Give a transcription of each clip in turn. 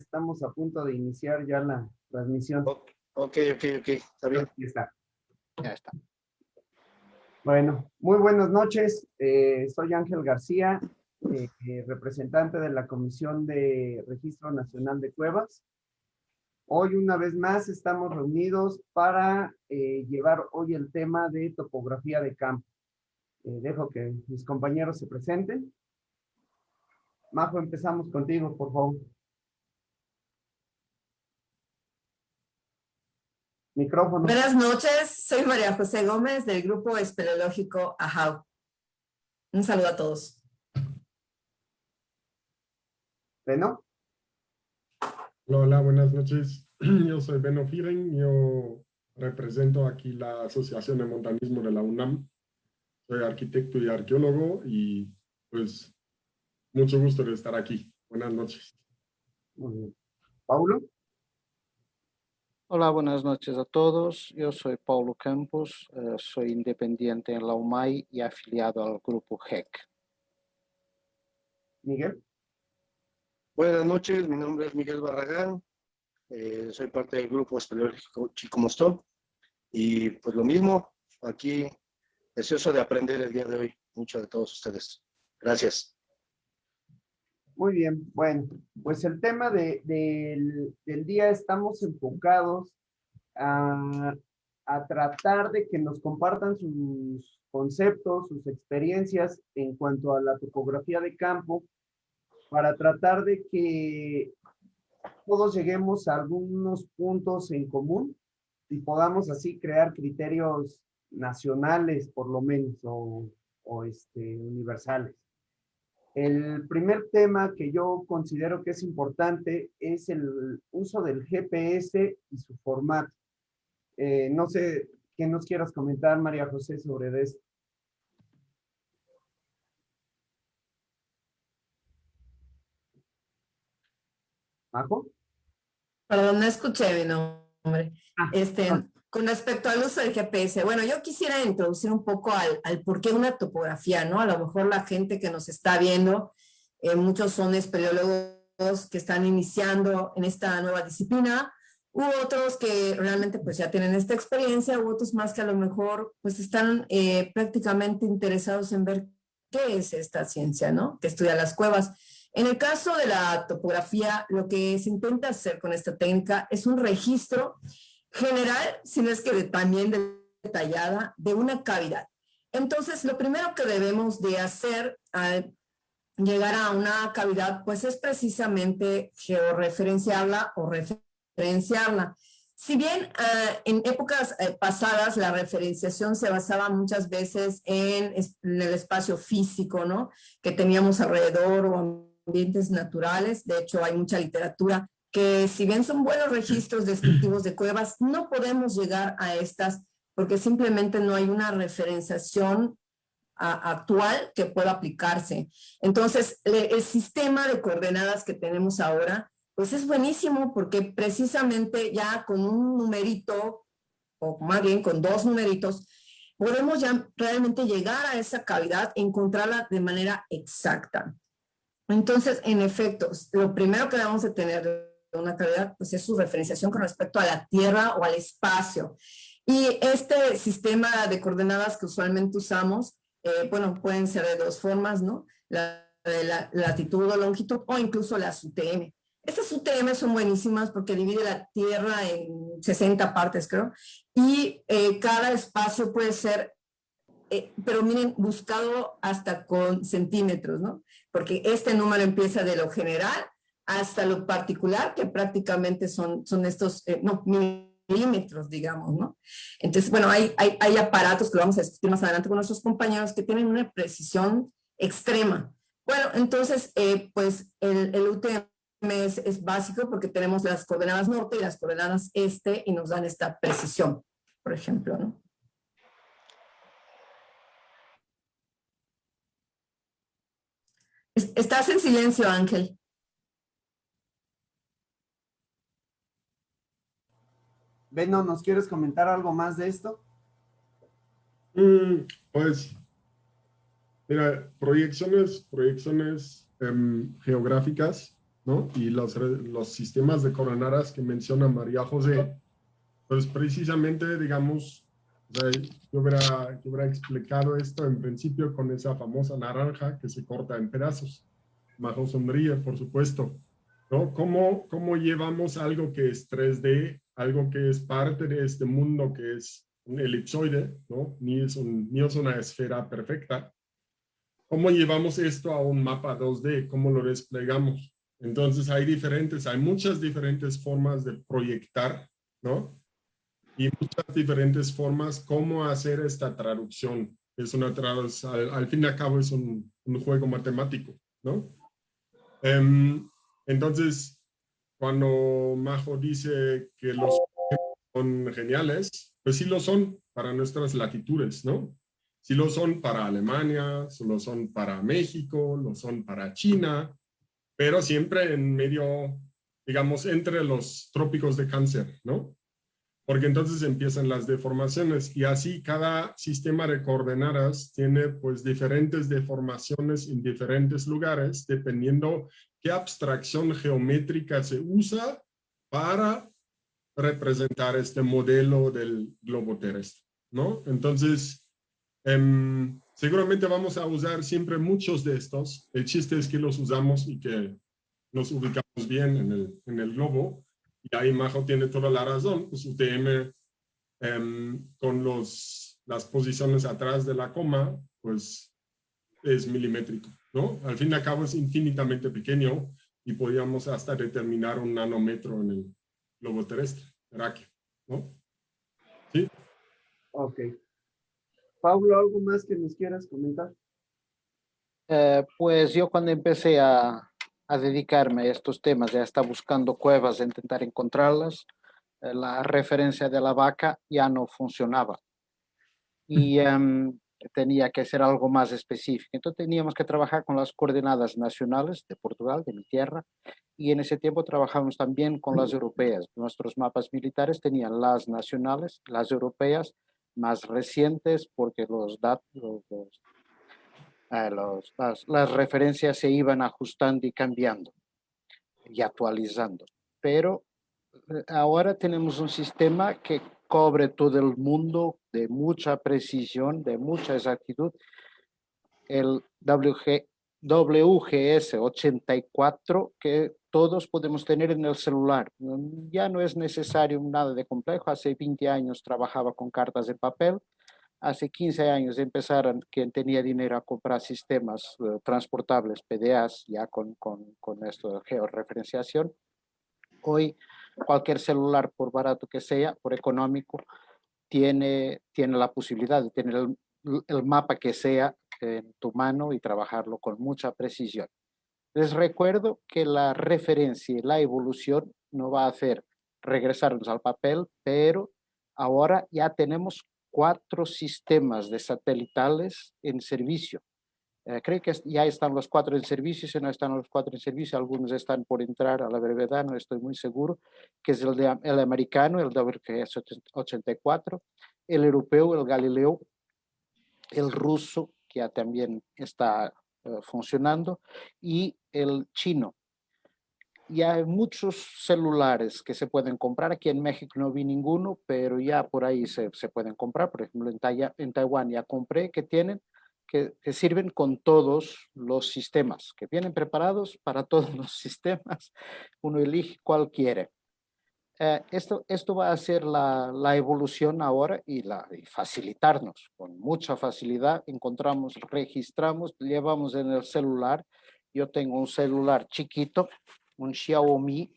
estamos a punto de iniciar ya la transmisión. Ok, está bien. Ya está. Ya está. Bueno, muy buenas noches. Soy Ángel García, representante de la Comisión de Registro Nacional de Cuevas. Hoy, una vez más, estamos reunidos para llevar hoy el tema de topografía de campo. Dejo que mis compañeros se presenten. Majo, empezamos contigo, por favor. Micrófono. Buenas noches, soy María José Gómez del Grupo Espeleológico AHAU. Un saludo a todos. ¿Beno? Hola, buenas noches. Yo soy Beno Firen, yo represento aquí la Asociación de Montañismo de la UNAM. Soy arquitecto y arqueólogo y pues mucho gusto de estar aquí. Buenas noches. Muy bien. ¿Paulo? Hola, buenas noches a todos. Yo soy Paulo Campos, soy independiente en la UMAI y afiliado al grupo HEC. ¿Miguel? Buenas noches, mi nombre es Miguel Barragán, soy parte del grupo espeleológico Chico Mostó y pues lo mismo, aquí deseoso de aprender el día de hoy, mucho de todos ustedes. Gracias. Muy bien, bueno, pues el tema del día estamos enfocados a tratar de que nos compartan sus conceptos, sus experiencias en cuanto a la topografía de campo, para tratar de que todos lleguemos a algunos puntos en común y podamos así crear criterios nacionales, por lo menos, o universales. El primer tema que yo considero que es importante es el uso del GPS y su formato. No sé qué nos quieras comentar, María José, sobre esto. ¿Majo? Perdón, no escuché mi nombre. Ah. Con respecto al uso del GPS, bueno, yo quisiera introducir un poco al por qué una topografía, ¿no? A lo mejor la gente que nos está viendo, muchos son espeleólogos que están iniciando en esta nueva disciplina, u otros que realmente pues ya tienen esta experiencia, u otros más que a lo mejor pues están prácticamente interesados en ver qué es esta ciencia, ¿no? Que estudia las cuevas. En el caso de la topografía, lo que se intenta hacer con esta técnica es un registro general, si no es que también detallada, de una cavidad. Entonces, lo primero que debemos de hacer al llegar a una cavidad, pues es precisamente georreferenciarla o referenciarla. Si bien en épocas pasadas la referenciación se basaba muchas veces en el espacio físico, ¿no? Que teníamos alrededor o ambientes naturales. De hecho, hay mucha literatura que, si bien son buenos registros descriptivos de cuevas, no podemos llegar a estas porque simplemente no hay una referenciación actual que pueda aplicarse. Entonces, el sistema de coordenadas que tenemos ahora, pues es buenísimo porque precisamente ya con un numerito, o más bien con dos numeritos, podemos ya realmente llegar a esa cavidad, encontrarla de manera exacta. Entonces, en efecto, lo primero que debemos de tener de una cavidad, pues es su referenciación con respecto a la Tierra o al espacio. Y este sistema de coordenadas que usualmente usamos, bueno, pueden ser de dos formas, ¿no? La de la latitud o longitud, o incluso las UTM. Estas UTM son buenísimas porque divide la Tierra en 60 partes, creo, y cada espacio puede ser, pero miren, buscado hasta con centímetros, ¿no? Porque este número empieza de lo general hasta lo particular, que prácticamente son estos, no, milímetros, digamos, ¿no? Entonces, bueno, hay aparatos que lo vamos a discutir más adelante con nuestros compañeros que tienen una precisión extrema. Bueno, entonces, pues el UTM es básico porque tenemos las coordenadas norte y las coordenadas este y nos dan esta precisión, por ejemplo, ¿no? Estás en silencio, Ángel. Beno, ¿nos quieres comentar algo más de esto? Pues, mira, proyecciones geográficas ¿no? Y los sistemas de coordenadas que menciona María José, pues precisamente, digamos, o sea, yo hubiera explicado esto en principio con esa famosa naranja que se corta en pedazos. Majo sonríe, por supuesto, ¿no? ¿Cómo llevamos algo que es 3D, algo que es parte de este mundo que es un elipsoide, ¿no? Ni es una esfera perfecta. ¿Cómo llevamos esto a un mapa 2D? ¿Cómo lo desplegamos? Entonces hay muchas diferentes formas de proyectar, ¿no? Y muchas diferentes formas cómo hacer esta traducción. Al fin y al cabo es un juego matemático, ¿no? Entonces, cuando Majo dice que los son geniales, pues sí lo son para nuestras latitudes, ¿no? Sí lo son para Alemania, sí lo son para México, lo son para China, pero siempre en medio, digamos, entre los trópicos de Cáncer, ¿no? Porque entonces empiezan las deformaciones y así cada sistema de coordenadas tiene pues diferentes deformaciones en diferentes lugares dependiendo qué abstracción geométrica se usa para representar este modelo del globo terrestre, ¿no? Entonces, seguramente vamos a usar siempre muchos de estos. El chiste es que los usamos y que nos ubicamos bien en el globo. Y ahí Majo tiene toda la razón, pues UTM con las posiciones atrás de la coma, pues es milimétrico, ¿no? Al fin y al cabo es infinitamente pequeño y podríamos hasta determinar un nanómetro en el globo terrestre, terráqueo, ¿no? ¿Sí? Ok. Paulo, ¿algo más que nos quieras comentar? Pues yo cuando empecé a dedicarme a estos temas, ya estaba buscando cuevas, intentar encontrarlas, la referencia de la vaca ya no funcionaba y tenía que ser algo más específico. Entonces teníamos que trabajar con las coordenadas nacionales de Portugal, de mi tierra, y en ese tiempo trabajamos también con las europeas. Nuestros mapas militares tenían las nacionales, las europeas más recientes, porque los datos, las referencias se iban ajustando y cambiando y actualizando. Pero ahora tenemos un sistema que cobre todo el mundo de mucha precisión, de mucha exactitud. El WGS 84 que todos podemos tener en el celular. Ya no es necesario nada de complejo. Hace 20 años trabajaba con cartas de papel. Hace 15 años empezaron, quien tenía dinero a comprar sistemas transportables, PDAs, ya con esto de georreferenciación. Hoy cualquier celular, por barato que sea, por económico, tiene la posibilidad de tener el mapa que sea en tu mano y trabajarlo con mucha precisión. Les recuerdo que la referencia y la evolución no va a hacer regresarnos al papel, pero ahora ya tenemos 4 sistemas de satelitales en servicio. Creo que ya están los 4 en servicio. Si no están los 4 en servicio, algunos están por entrar a la brevedad, no estoy muy seguro, que es el americano, el WGS-84, el europeo, el Galileo, el ruso, que ya también está funcionando, y el chino. Y hay muchos celulares que se pueden comprar. Aquí en México no vi ninguno, pero ya por ahí se pueden comprar. Por ejemplo, en Taiwán ya compré que tienen, que sirven con todos los sistemas, que vienen preparados para todos los sistemas. Uno elige cuál quiere. Esto va a ser la evolución ahora y facilitarnos con mucha facilidad. Encontramos, registramos, llevamos en el celular. Yo tengo un celular chiquito, un Xiaomi,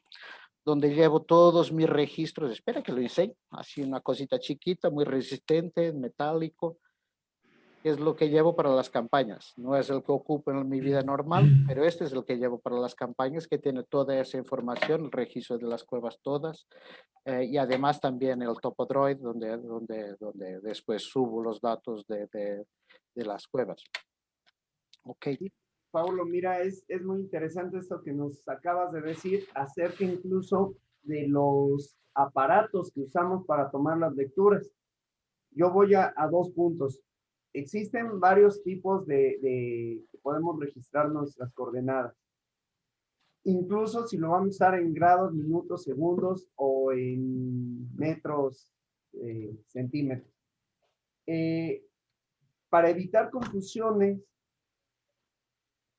donde llevo todos mis registros. Espera que lo enseñe. Así una cosita chiquita, muy resistente, metálico. Es lo que llevo para las campañas. No es el que ocupo en mi vida normal, pero este es el que llevo para las campañas, que tiene toda esa información, el registro de las cuevas todas, y además también el Topodroid, donde después subo los datos de las cuevas. Ok. Sí, Paulo, mira, es muy interesante esto que nos acabas de decir acerca incluso de los aparatos que usamos para tomar las lecturas. Yo voy a 2 puntos. Existen varios tipos que podemos registrar nuestras coordenadas. incluso si lo vamos a usar en grados, minutos, segundos o en metros, centímetros. Para evitar confusiones,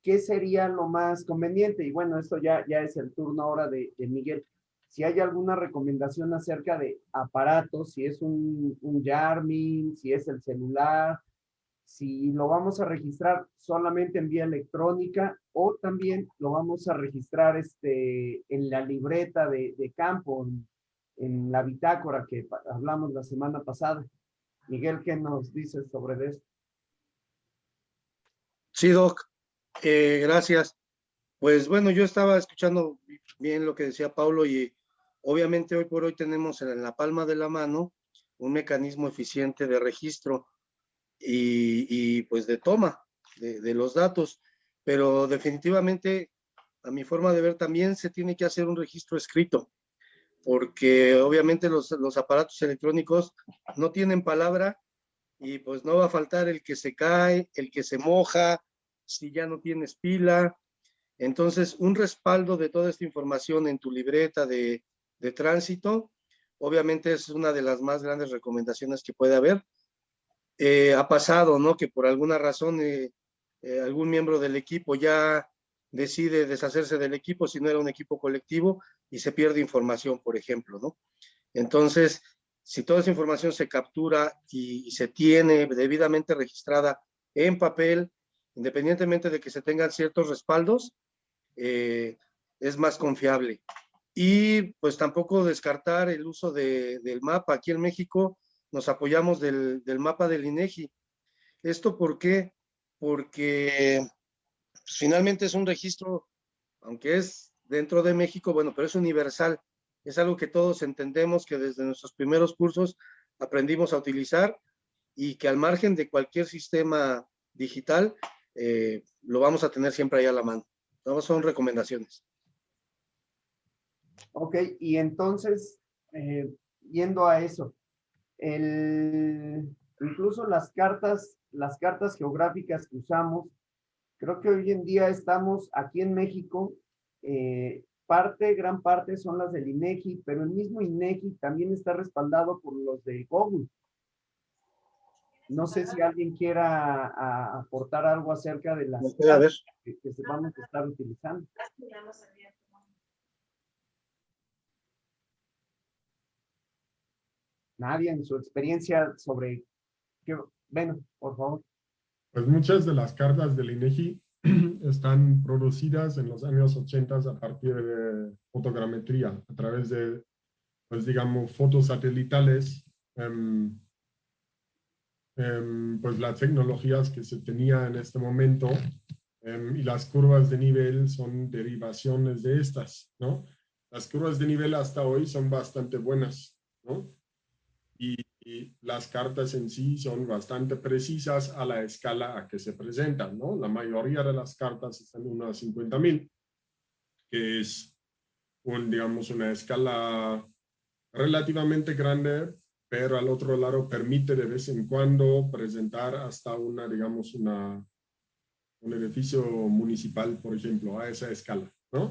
¿qué sería lo más conveniente? Y bueno, esto ya es el turno ahora de Miguel. Si hay alguna recomendación acerca de aparatos, si es un Garmin, si es el celular, si lo vamos a registrar solamente en vía electrónica o también lo vamos a registrar en la libreta de campo, en la bitácora que hablamos la semana pasada. Miguel, ¿qué nos dices sobre eso? Sí, Doc, gracias. Pues bueno, yo estaba escuchando bien lo que decía Paulo y obviamente hoy por hoy tenemos en la palma de la mano un mecanismo eficiente de registro y pues de toma de los datos, pero definitivamente a mi forma de ver también se tiene que hacer un registro escrito, porque obviamente los aparatos electrónicos no tienen palabra y pues no va a faltar el que se cae, el que se moja, si ya no tienes pila. Entonces, un respaldo de toda esta información en tu libreta de tránsito, obviamente es una de las más grandes recomendaciones que puede haber. Ha pasado, ¿no? Que por alguna razón algún miembro del equipo ya decide deshacerse del equipo si no era un equipo colectivo y se pierde información, por ejemplo, ¿no? Entonces, si toda esa información se captura y se tiene debidamente registrada en papel, independientemente de que se tengan ciertos respaldos, es más confiable. Y pues tampoco descartar el uso del mapa. Aquí en México nos apoyamos del mapa del INEGI. ¿Esto por qué? Porque pues, finalmente es un registro, aunque es dentro de México, bueno, pero es universal. Es algo que todos entendemos, que desde nuestros primeros cursos aprendimos a utilizar y que al margen de cualquier sistema digital, lo vamos a tener siempre ahí a la mano. Todas son recomendaciones. Ok, y entonces, yendo a eso, incluso las cartas geográficas que usamos, creo que hoy en día estamos aquí en México, gran parte son las del INEGI, pero el mismo INEGI también está respaldado por los de Google. No sé si alguien quiera aportar algo acerca de las cartas que se vamos a estar utilizando. Nadie en su experiencia sobre qué, bueno, por favor. Pues muchas de las cartas del INEGI están producidas en los años 80 a partir de fotogrametría, a través de, pues digamos, fotos satelitales, pues las tecnologías que se tenía en este momento y las curvas de nivel son derivaciones de estas, ¿no? Las curvas de nivel hasta hoy son bastante buenas, ¿no? Y las cartas en sí son bastante precisas a la escala a que se presentan, ¿no? La mayoría de las cartas están en unos 50,000, que es digamos, una escala relativamente grande, pero al otro lado permite de vez en cuando presentar hasta digamos, un edificio municipal, por ejemplo, a esa escala, ¿no?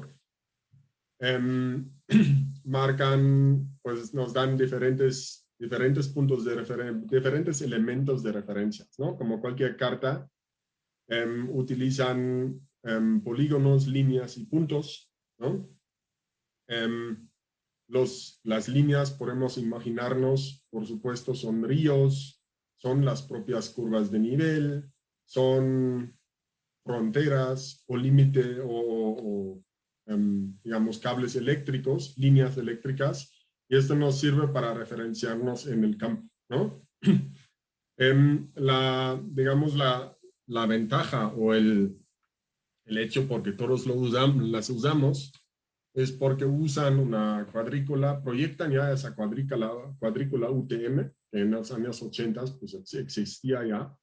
Marcan, pues nos dan diferentes puntos de referencia, diferentes elementos de referencia, ¿no? Como cualquier carta, utilizan polígonos, líneas y puntos, ¿no? Las líneas podemos imaginarnos, por supuesto, son ríos, son las propias curvas de nivel, son fronteras o límite digamos, cables eléctricos, líneas eléctricas, y esto nos sirve para referenciarnos en el campo, ¿no? Digamos, la ventaja o el hecho porque todos las usamos es porque usan una cuadrícula, proyectan ya esa cuadrícula UTM, que en los años 80 pues existía ya,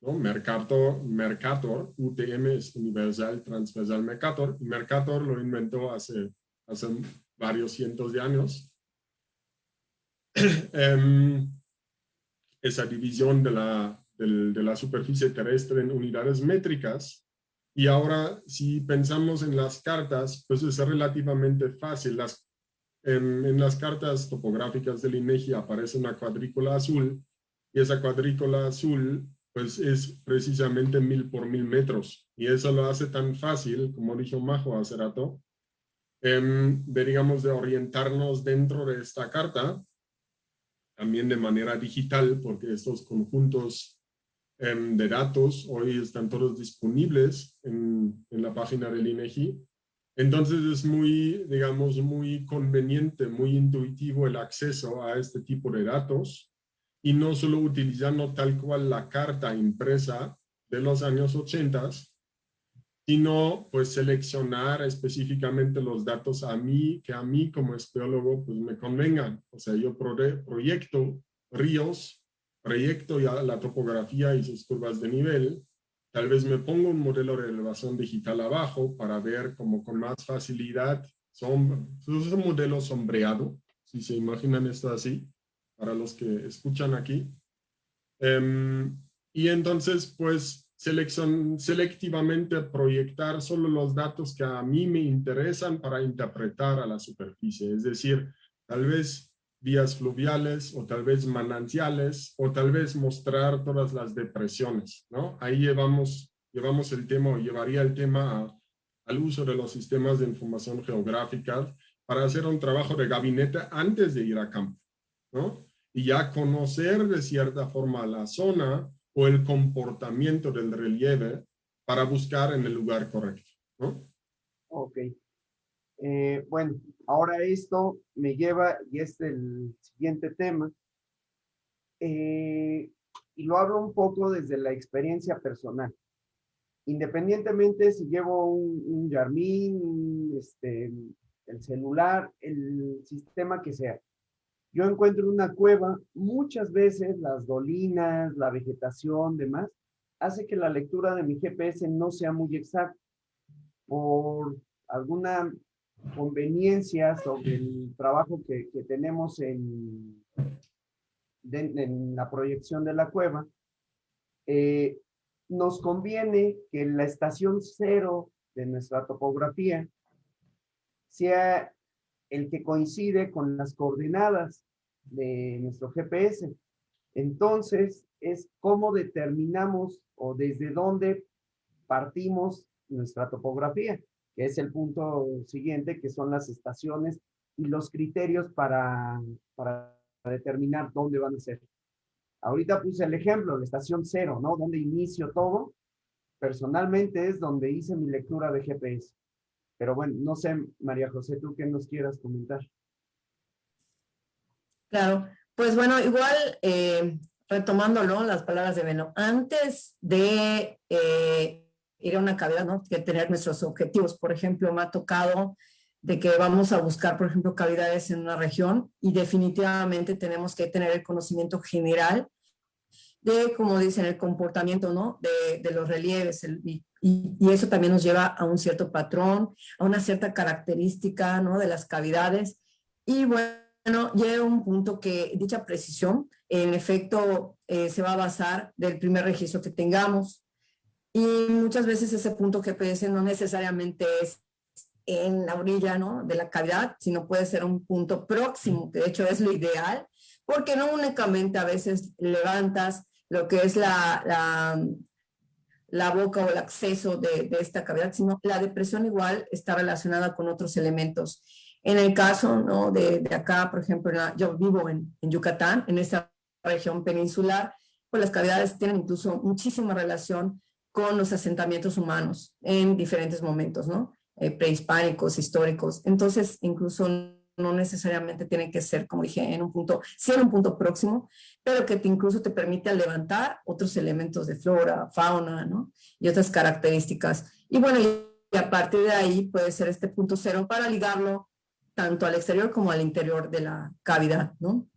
¿no? Mercator, UTM es Universal Transversal Mercator, y Mercator lo inventó hace varios cientos de años. Esa división de la superficie terrestre en unidades métricas, Y ahora, si pensamos en las cartas, pues es relativamente fácil. En las cartas topográficas del INEGI aparece una cuadrícula azul, y esa cuadrícula azul pues es precisamente 1000 por 1000 metros. Y eso lo hace tan fácil, como dijo Majo hace rato, de orientarnos dentro de esta carta, también de manera digital, porque estos conjuntos de datos hoy están todos disponibles en la página del INEGI. Entonces es muy, digamos, muy conveniente, muy intuitivo el acceso a este tipo de datos, y no solo utilizando tal cual la carta impresa de los años 80, sino pues seleccionar específicamente los datos que a mí como espeólogo pues me convengan. O sea, yo proyecto ríos, proyecto ya la topografía y sus curvas de nivel. Tal vez me pongo un modelo de elevación digital abajo para ver como con más facilidad. Es un modelo sombreado, si se imaginan esto así, para los que escuchan aquí. Y entonces, pues, selectivamente proyectar solo los datos que a mí me interesan para interpretar a la superficie. Es decir, tal vez vías fluviales, o tal vez manantiales, o tal vez mostrar todas las depresiones, ¿no? Ahí llevamos el tema, o llevaría el tema al uso de los sistemas de información geográfica para hacer un trabajo de gabinete antes de ir a campo, ¿no? Y ya conocer de cierta forma la zona o el comportamiento del relieve para buscar en el lugar correcto, ¿no? Ok. Bueno, ahora esto me lleva, y es el siguiente tema, y lo hablo un poco desde la experiencia personal. Independientemente si llevo un Garmin, el celular, el sistema que sea, yo encuentro una cueva, muchas veces las dolinas, la vegetación, demás, hace que la lectura de mi GPS no sea muy exacta por alguna conveniencia sobre el trabajo que tenemos en la proyección de la cueva. Nos conviene que la estación cero de nuestra topografía sea el que coincide con las coordenadas de nuestro GPS. Entonces, es cómo determinamos o desde dónde partimos nuestra topografía, que es el punto siguiente, que son las estaciones y los criterios para determinar dónde van a ser. Ahorita puse el ejemplo, la estación cero, ¿no? Donde inicio todo. Personalmente es donde hice mi lectura de GPS. Pero bueno, no sé, María José, tú qué nos quieras comentar. Claro, pues bueno, igual retomándolo, las palabras de Beno, antes de ir a una cavidad, ¿no? Que tener nuestros objetivos. Por ejemplo, me ha tocado de que vamos a buscar, por ejemplo, cavidades en una región, y definitivamente tenemos que tener el conocimiento general de, como dicen, el comportamiento, ¿no? De los relieves, y eso también nos lleva a un cierto patrón, a una cierta característica, ¿no? De las cavidades. Y bueno, llega un punto que dicha precisión, en efecto, se va a basar del primer registro que tengamos. Y muchas veces ese punto GPS no necesariamente es en la orilla, ¿no? De la cavidad, sino puede ser un punto próximo, que de hecho es lo ideal, porque no únicamente a veces levantas lo que es la boca o el acceso de esta cavidad, sino la depresión igual está relacionada con otros elementos. En el caso, ¿no? de acá, por ejemplo, yo vivo en Yucatán, en esta región peninsular, pues las cavidades tienen incluso muchísima relación con los asentamientos humanos en diferentes momentos, ¿no? Prehispánicos, históricos. Entonces, incluso no necesariamente tiene que ser, como dije, en un punto, sí en un punto próximo, pero que incluso te permite levantar otros elementos de flora, fauna, ¿no? Y otras características. Y bueno, y a partir de ahí puede ser este punto cero para ligarlo tanto al exterior como al interior de la cavidad, ¿no?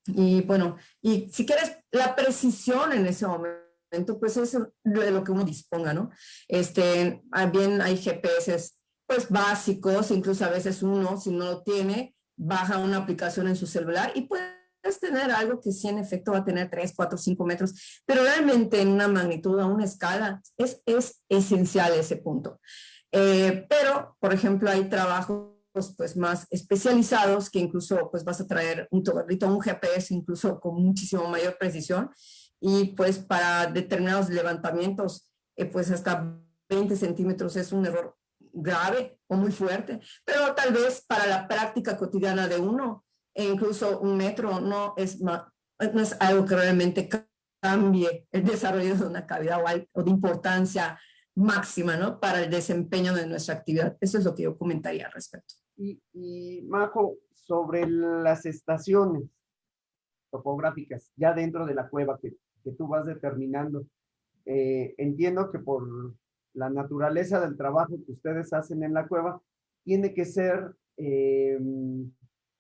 Y bueno, y si quieres la precisión en ese momento, pues es de lo que uno disponga, ¿no? Bien hay GPS pues básicos, incluso a veces uno, si no lo tiene, baja una aplicación en su celular y puede tener algo que sí en efecto va a tener 3, 4, 5 metros, pero realmente en una magnitud, a una escala, es esencial ese punto. Pero, por ejemplo, hay trabajos pues más especializados que incluso pues vas a traer un GPS incluso con muchísimo mayor precisión y pues para determinados levantamientos pues hasta 20 centímetros es un error grave o muy fuerte, pero tal vez para la práctica cotidiana de uno e incluso 1 metro no es algo que realmente cambie el desarrollo de una cavidad o de importancia máxima, ¿no? Para el desempeño de nuestra actividad. Eso es lo que yo comentaría al respecto. Y Majo, sobre las estaciones topográficas, ya dentro de la cueva que tú vas determinando, entiendo que por la naturaleza del trabajo que ustedes hacen en la cueva, tiene que ser,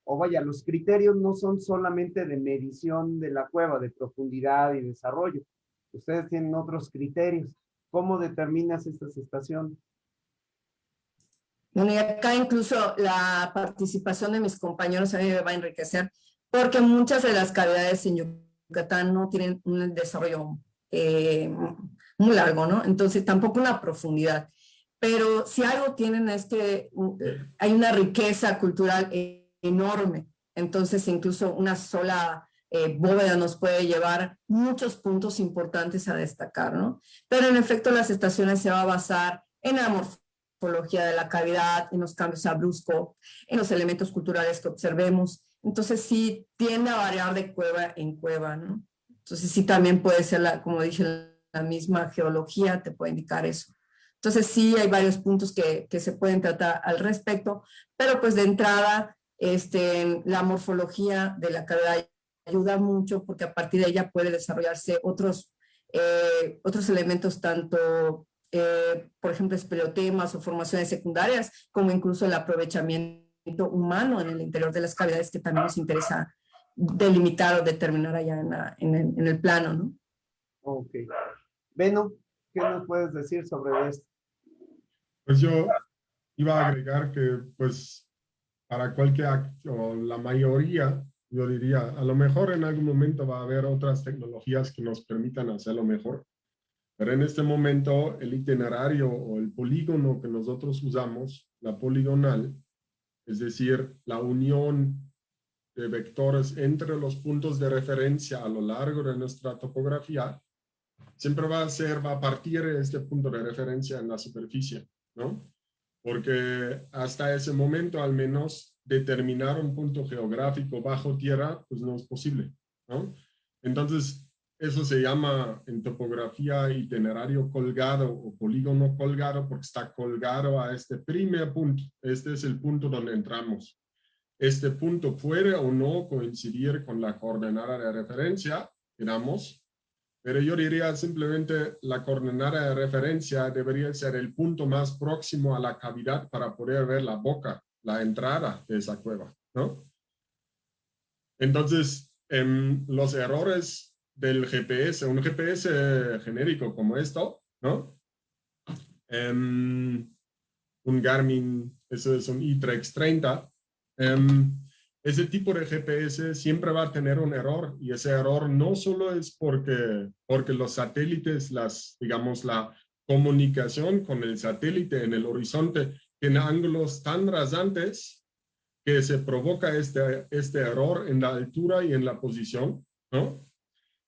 o vaya, los criterios no son solamente de medición de la cueva, de profundidad y desarrollo. Ustedes tienen otros criterios. ¿Cómo determinas estas estaciones? Bueno, y acá incluso la participación de mis compañeros a mí me va a enriquecer, porque muchas de las cavidades en Yucatán no tienen un desarrollo muy largo, ¿no? Entonces tampoco una profundidad. Pero si algo tienen es que hay una riqueza cultural enorme. Entonces incluso una sola bóveda nos puede llevar muchos puntos importantes a destacar, ¿no? Pero en efecto las estaciones se va a basar en la morfología de la cavidad, en los cambios bruscos, en los elementos culturales que observemos. Entonces sí tiende a variar de cueva en cueva, ¿no? Entonces sí también puede ser, como dije, la misma geología te puede indicar eso. Entonces sí hay varios puntos que se pueden tratar al respecto, pero pues de entrada la morfología de la cavidad ayuda mucho porque a partir de ella puede desarrollarse otros elementos tanto por ejemplo, espeleotemas o formaciones secundarias, como incluso el aprovechamiento humano en el interior de las cavidades que también nos interesa delimitar o determinar allá en el plano, ¿no? Ok. Beno, ¿qué nos puedes decir sobre esto? Pues yo iba a agregar que, pues, para cualquier acto, o la mayoría, yo diría, a lo mejor en algún momento va a haber otras tecnologías que nos permitan hacerlo mejor. Pero en este momento el itinerario o el polígono que nosotros usamos, la poligonal, es decir, la unión de vectores entre los puntos de referencia a lo largo de nuestra topografía, siempre va a partir de este punto de referencia en la superficie, ¿no? Porque hasta ese momento al menos determinar un punto geográfico bajo tierra pues no es posible, ¿no? Entonces eso se llama en topografía itinerario colgado o polígono colgado porque está colgado a este primer punto. Este es el punto donde entramos. Este punto puede o no coincidir con la coordenada de referencia, digamos, pero yo diría simplemente la coordenada de referencia debería ser el punto más próximo a la cavidad para poder ver la boca, la entrada de esa cueva, ¿no? Entonces, los errores del GPS, un GPS genérico como esto, ¿no? Un Garmin, eso es un iTrex 30. Ese tipo de GPS siempre va a tener un error y ese error no solo es porque los satélites, digamos, la comunicación con el satélite en el horizonte tiene ángulos tan rasantes que se provoca este error en la altura y en la posición, ¿no?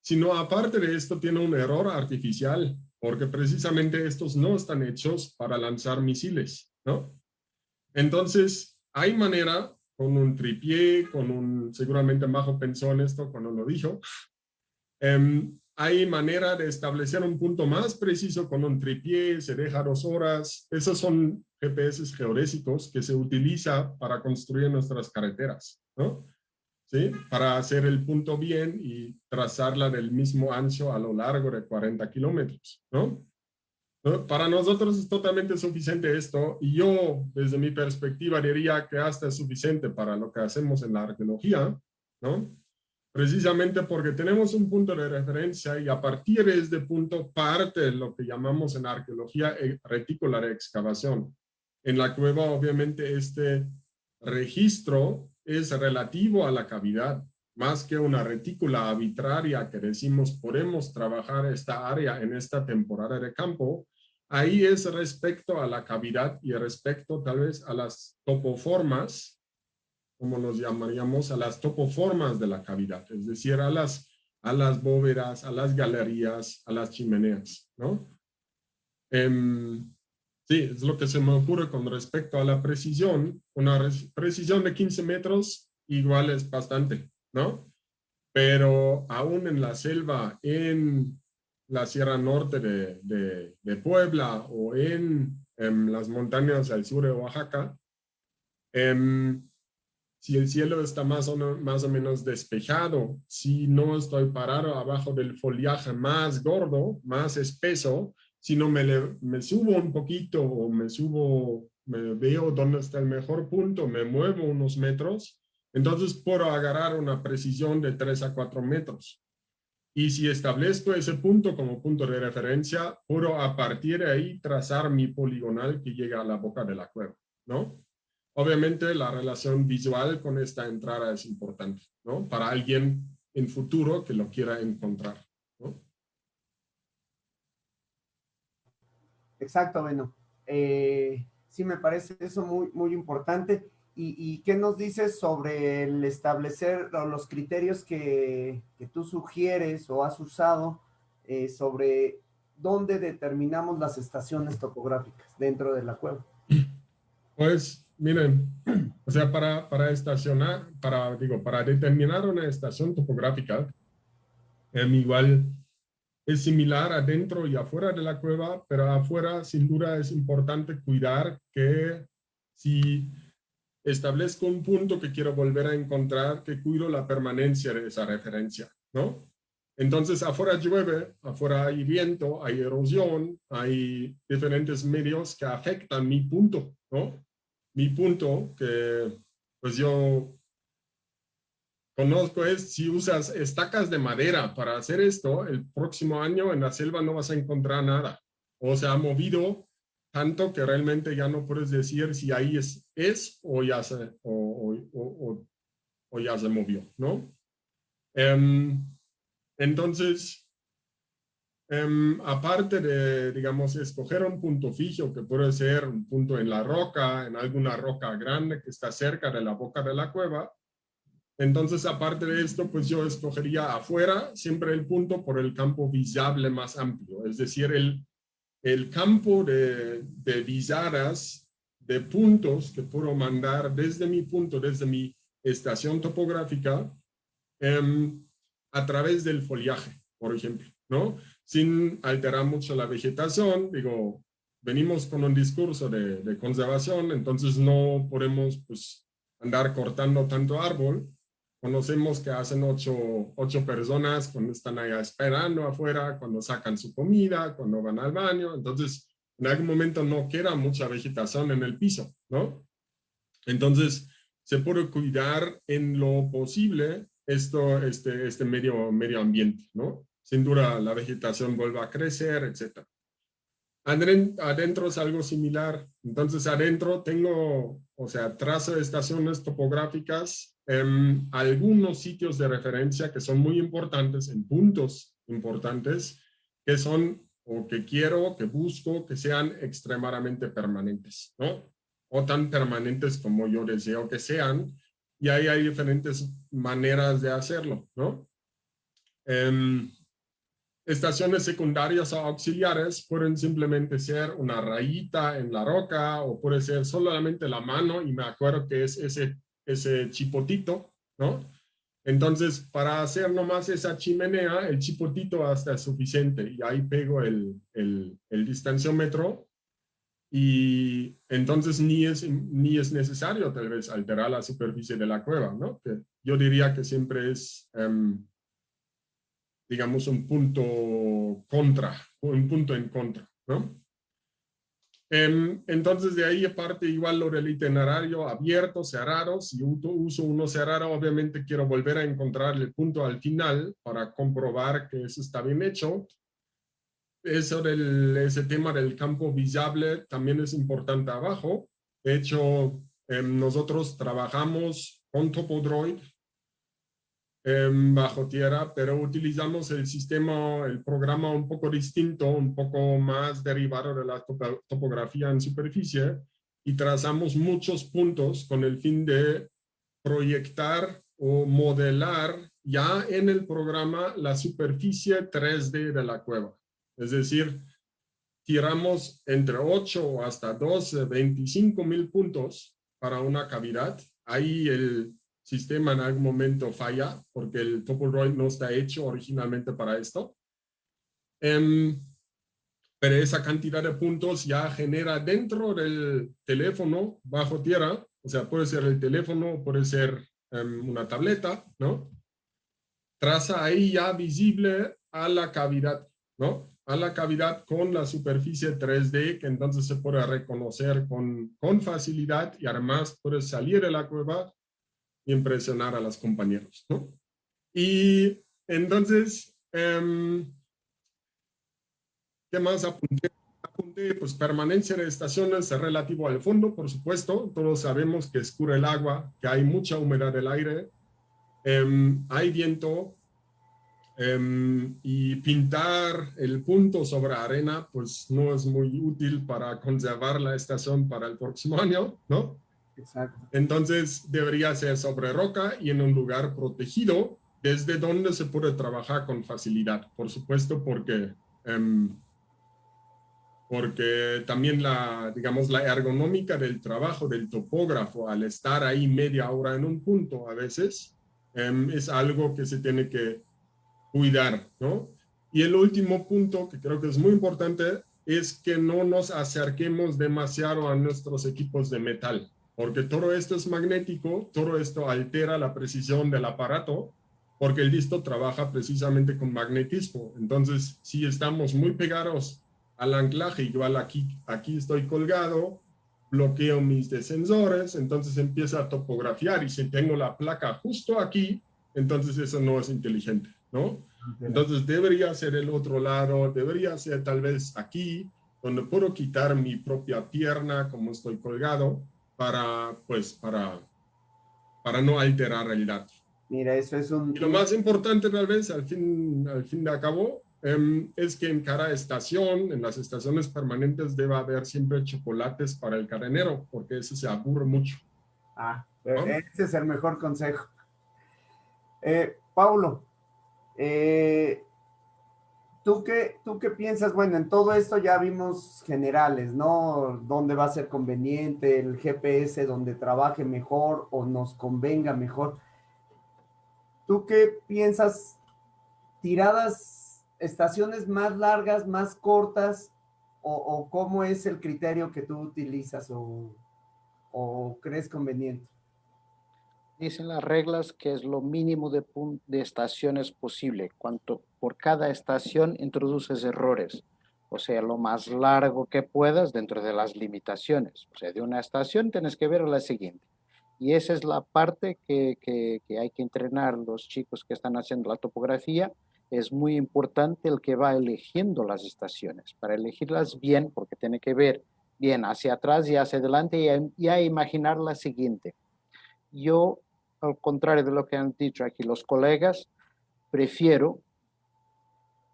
Sino aparte de esto tiene un error artificial, porque precisamente estos no están hechos para lanzar misiles, ¿no? Entonces, hay manera, con un tripié, seguramente Majo pensó en esto cuando lo dijo, hay manera de establecer un punto más preciso con un tripié, se deja 2 horas, esos son GPS geodésicos que se utiliza para construir nuestras carreteras, ¿no? ¿Sí? Para hacer el punto bien y trazarla del mismo ancho a lo largo de 40 kilómetros, ¿no? Para nosotros es totalmente suficiente esto y yo, desde mi perspectiva, diría que hasta es suficiente para lo que hacemos en la arqueología, ¿no? Precisamente porque tenemos un punto de referencia y a partir de este punto parte lo que llamamos en arqueología retícula de excavación. En la cueva, obviamente, este registro es relativo a la cavidad, más que una retícula arbitraria que decimos podemos trabajar esta área en esta temporada de campo, ahí es respecto a la cavidad y respecto tal vez a las topoformas, como los llamaríamos, a las topoformas de la cavidad, es decir, a las bóvedas, a las galerías, a las chimeneas, ¿no? Sí, es lo que se me ocurre con respecto a la precisión. Una precisión de 15 metros igual es bastante, ¿no? Pero aún en la selva, en la Sierra Norte de Puebla o en las montañas al sur de Oaxaca, si el cielo está más o menos despejado, si no estoy parado abajo del follaje más gordo, más espeso, si no me subo un poquito o me veo dónde está el mejor punto, me muevo unos metros, entonces puedo agarrar una precisión de 3 a 4 metros. Y si establezco ese punto como punto de referencia, puedo a partir de ahí trazar mi poligonal que llega a la boca de la cueva, ¿no? Obviamente la relación visual con esta entrada es importante, ¿no? Para alguien en futuro que lo quiera encontrar, ¿no? Exacto, Beno. Sí, me parece eso muy, muy importante. ¿Y qué nos dices sobre el establecer los criterios que tú sugieres o has usado sobre dónde determinamos las estaciones topográficas dentro de la cueva? Pues, miren, o sea, para estacionar, para determinar una estación topográfica, igual es similar adentro y afuera de la cueva, pero afuera sin duda es importante cuidar que si establezco un punto que quiero volver a encontrar, que cuido la permanencia de esa referencia, ¿no? Entonces, afuera llueve, afuera hay viento, hay erosión, hay diferentes medios que afectan mi punto, ¿no? Mi punto que, pues yo conozco es, si usas estacas de madera para hacer esto, el próximo año en la selva no vas a encontrar nada. O se ha movido tanto que realmente ya no puedes decir si ahí es o ya se, o ya se movió, ¿no? Entonces, aparte de, digamos, escoger un punto fijo, que puede ser un punto en la roca, en alguna roca grande que está cerca de la boca de la cueva, entonces, aparte de esto, pues yo escogería afuera siempre el punto por el campo visible más amplio, es decir, el campo de visadas, de puntos que puedo mandar desde mi punto, desde mi estación topográfica, a través del follaje, por ejemplo, ¿no? Sin alterar mucho la vegetación, digo, venimos con un discurso de conservación, entonces no podemos, pues, andar cortando tanto árbol. Conocemos que hacen ocho personas cuando están allá esperando afuera, cuando sacan su comida, cuando van al baño. Entonces, en algún momento no queda mucha vegetación en el piso, ¿no? Entonces, se puede cuidar en lo posible este medio ambiente, ¿no? Sin duda, la vegetación vuelve a crecer, etc. Adentro es algo similar. Entonces, adentro tengo, o sea, trazo de estaciones topográficas, algunos sitios de referencia que son muy importantes, en puntos importantes, que son, o que quiero, que busco, que sean extremadamente permanentes, ¿no? O tan permanentes como yo deseo que sean. Y ahí hay diferentes maneras de hacerlo, ¿no? Estaciones secundarias o auxiliares pueden simplemente ser una rayita en la roca o puede ser solamente la mano y me acuerdo que es ese chipotito, ¿no? Entonces, para hacer nomás esa chimenea, el chipotito hasta es suficiente y ahí pego el distanciómetro y entonces ni es necesario tal vez alterar la superficie de la cueva, ¿no? Que yo diría que siempre es digamos, un punto en contra, ¿no? Entonces, de ahí parte igual lo del itinerario abierto, cerrado. Si uso uno cerrado, obviamente quiero volver a encontrar el punto al final para comprobar que eso está bien hecho. Ese tema del campo visible también es importante abajo. De hecho, nosotros trabajamos con TopoDroid bajo tierra, pero utilizamos el sistema, el programa un poco distinto, un poco más derivado de la topografía en superficie, y trazamos muchos puntos con el fin de proyectar o modelar ya en el programa la superficie 3D de la cueva. Es decir, tiramos entre 8 hasta 12, 25,000 puntos para una cavidad. Ahí el sistema en algún momento falla porque el TopolDroid no está hecho originalmente para esto. Pero esa cantidad de puntos ya genera dentro del teléfono bajo tierra, o sea, puede ser el teléfono, puede ser una tableta, ¿no? Traza ahí ya visible a la cavidad, ¿no? A la cavidad con la superficie 3D, que entonces se puede reconocer con facilidad y además puede salir de la cueva y impresionar a los compañeros, ¿no? Y entonces, ¿qué más apunté? Pues permanencia de estaciones es relativo al fondo, por supuesto. Todos sabemos que escurre el agua, que hay mucha humedad del aire, hay viento, y pintar el punto sobre arena, pues no es muy útil para conservar la estación para el próximo año, ¿no? Exacto. Entonces debería ser sobre roca y en un lugar protegido, desde donde se puede trabajar con facilidad, por supuesto, porque también digamos, la ergonómica del trabajo del topógrafo al estar ahí media hora en un punto a veces es algo que se tiene que cuidar, ¿no? Y el último punto que creo que es muy importante es que no nos acerquemos demasiado a nuestros equipos de metal, porque todo esto es magnético, todo esto altera la precisión del aparato, porque el listo trabaja precisamente con magnetismo. Entonces, si estamos muy pegados al anclaje, igual aquí estoy colgado, bloqueo mis descensores, entonces empieza a topografiar y si tengo la placa justo aquí, entonces eso no es inteligente, ¿no? Entonces debería ser el otro lado, debería ser tal vez aquí, donde puedo quitar mi propia pierna como estoy colgado para no alterar el dato. Mira, eso es Y lo más importante tal vez al fin de cabo es que en cada estación, en las estaciones permanentes debe haber siempre chocolates para el cadenero, porque ese se aburre mucho. Ah, ¿no? ese es el mejor consejo. Paulo, ¿tú qué piensas? Bueno, en todo esto ya vimos generales, ¿no? ¿Dónde va a ser conveniente el GPS, donde trabaje mejor o nos convenga mejor? ¿Tú qué piensas? ¿Tiradas, estaciones más largas, más cortas? ¿O cómo es el criterio que tú utilizas o crees conveniente? Dicen las reglas que es lo mínimo de estaciones posible. Cuanto por cada estación introduces errores. O sea, lo más largo que puedas dentro de las limitaciones. O sea, de una estación tienes que ver a la siguiente. Y esa es la parte que hay que entrenar los chicos que están haciendo la topografía. Es muy importante el que va eligiendo las estaciones, para elegirlas bien, porque tiene que ver bien hacia atrás y hacia adelante y a imaginar la siguiente. Yo, al contrario de lo que han dicho aquí los colegas, prefiero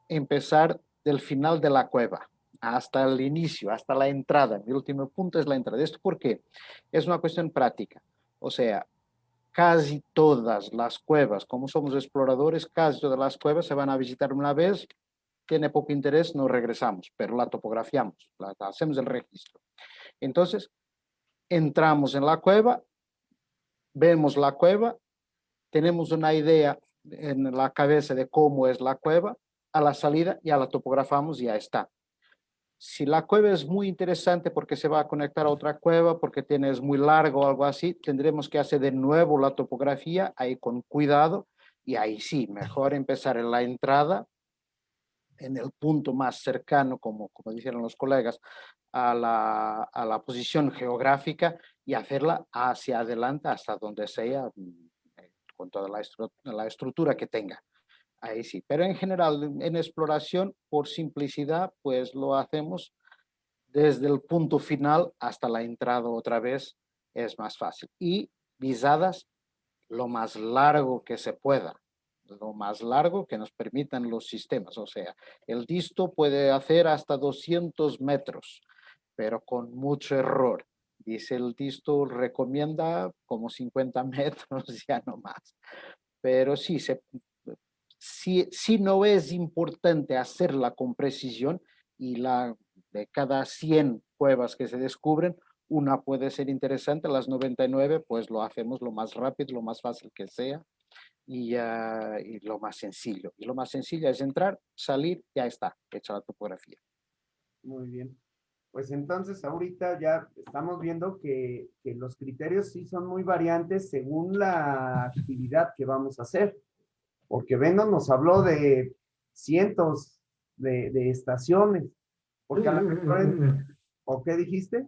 empezar del final de la cueva hasta el inicio, hasta la entrada. Mi último punto es la entrada. ¿Esto por qué? Es una cuestión práctica. O sea, casi todas las cuevas, como somos exploradores, casi todas las cuevas se van a visitar una vez, tiene poco interés, no regresamos, pero la topografiamos, hacemos el registro. Entonces, entramos en la cueva, vemos la cueva, tenemos una idea en la cabeza de cómo es la cueva, a la salida ya la topografamos y ya está. Si la cueva es muy interesante porque se va a conectar a otra cueva, porque es muy largo o algo así, tendremos que hacer de nuevo la topografía, ahí con cuidado, y ahí sí, mejor empezar en la entrada, en el punto más cercano, como dijeron los colegas, a la posición geográfica y hacerla hacia adelante hasta donde sea, con toda la estructura que tenga. Ahí sí, pero en general en exploración, por simplicidad, pues lo hacemos desde el punto final hasta la entrada otra vez, es más fácil. Y visadas lo más largo que se pueda. lo más largo que nos permitan los sistemas. O sea, el disto puede hacer hasta 200 metros, pero con mucho error. Dice el disto recomienda como 50 metros, ya no más. Pero sí, sí no es importante hacerla con precisión y de cada 100 cuevas que se descubren, una puede ser interesante, las 99 pues lo hacemos lo más rápido, lo más fácil que sea y lo más sencillo. Y lo más sencillo es entrar, salir, ya está, hecha la topografía. Muy bien. Pues entonces ahorita ya estamos viendo que los criterios sí son muy variantes según la actividad que vamos a hacer, porque Beno nos habló de cientos de estaciones, porque a lo mejor, ¿o qué dijiste?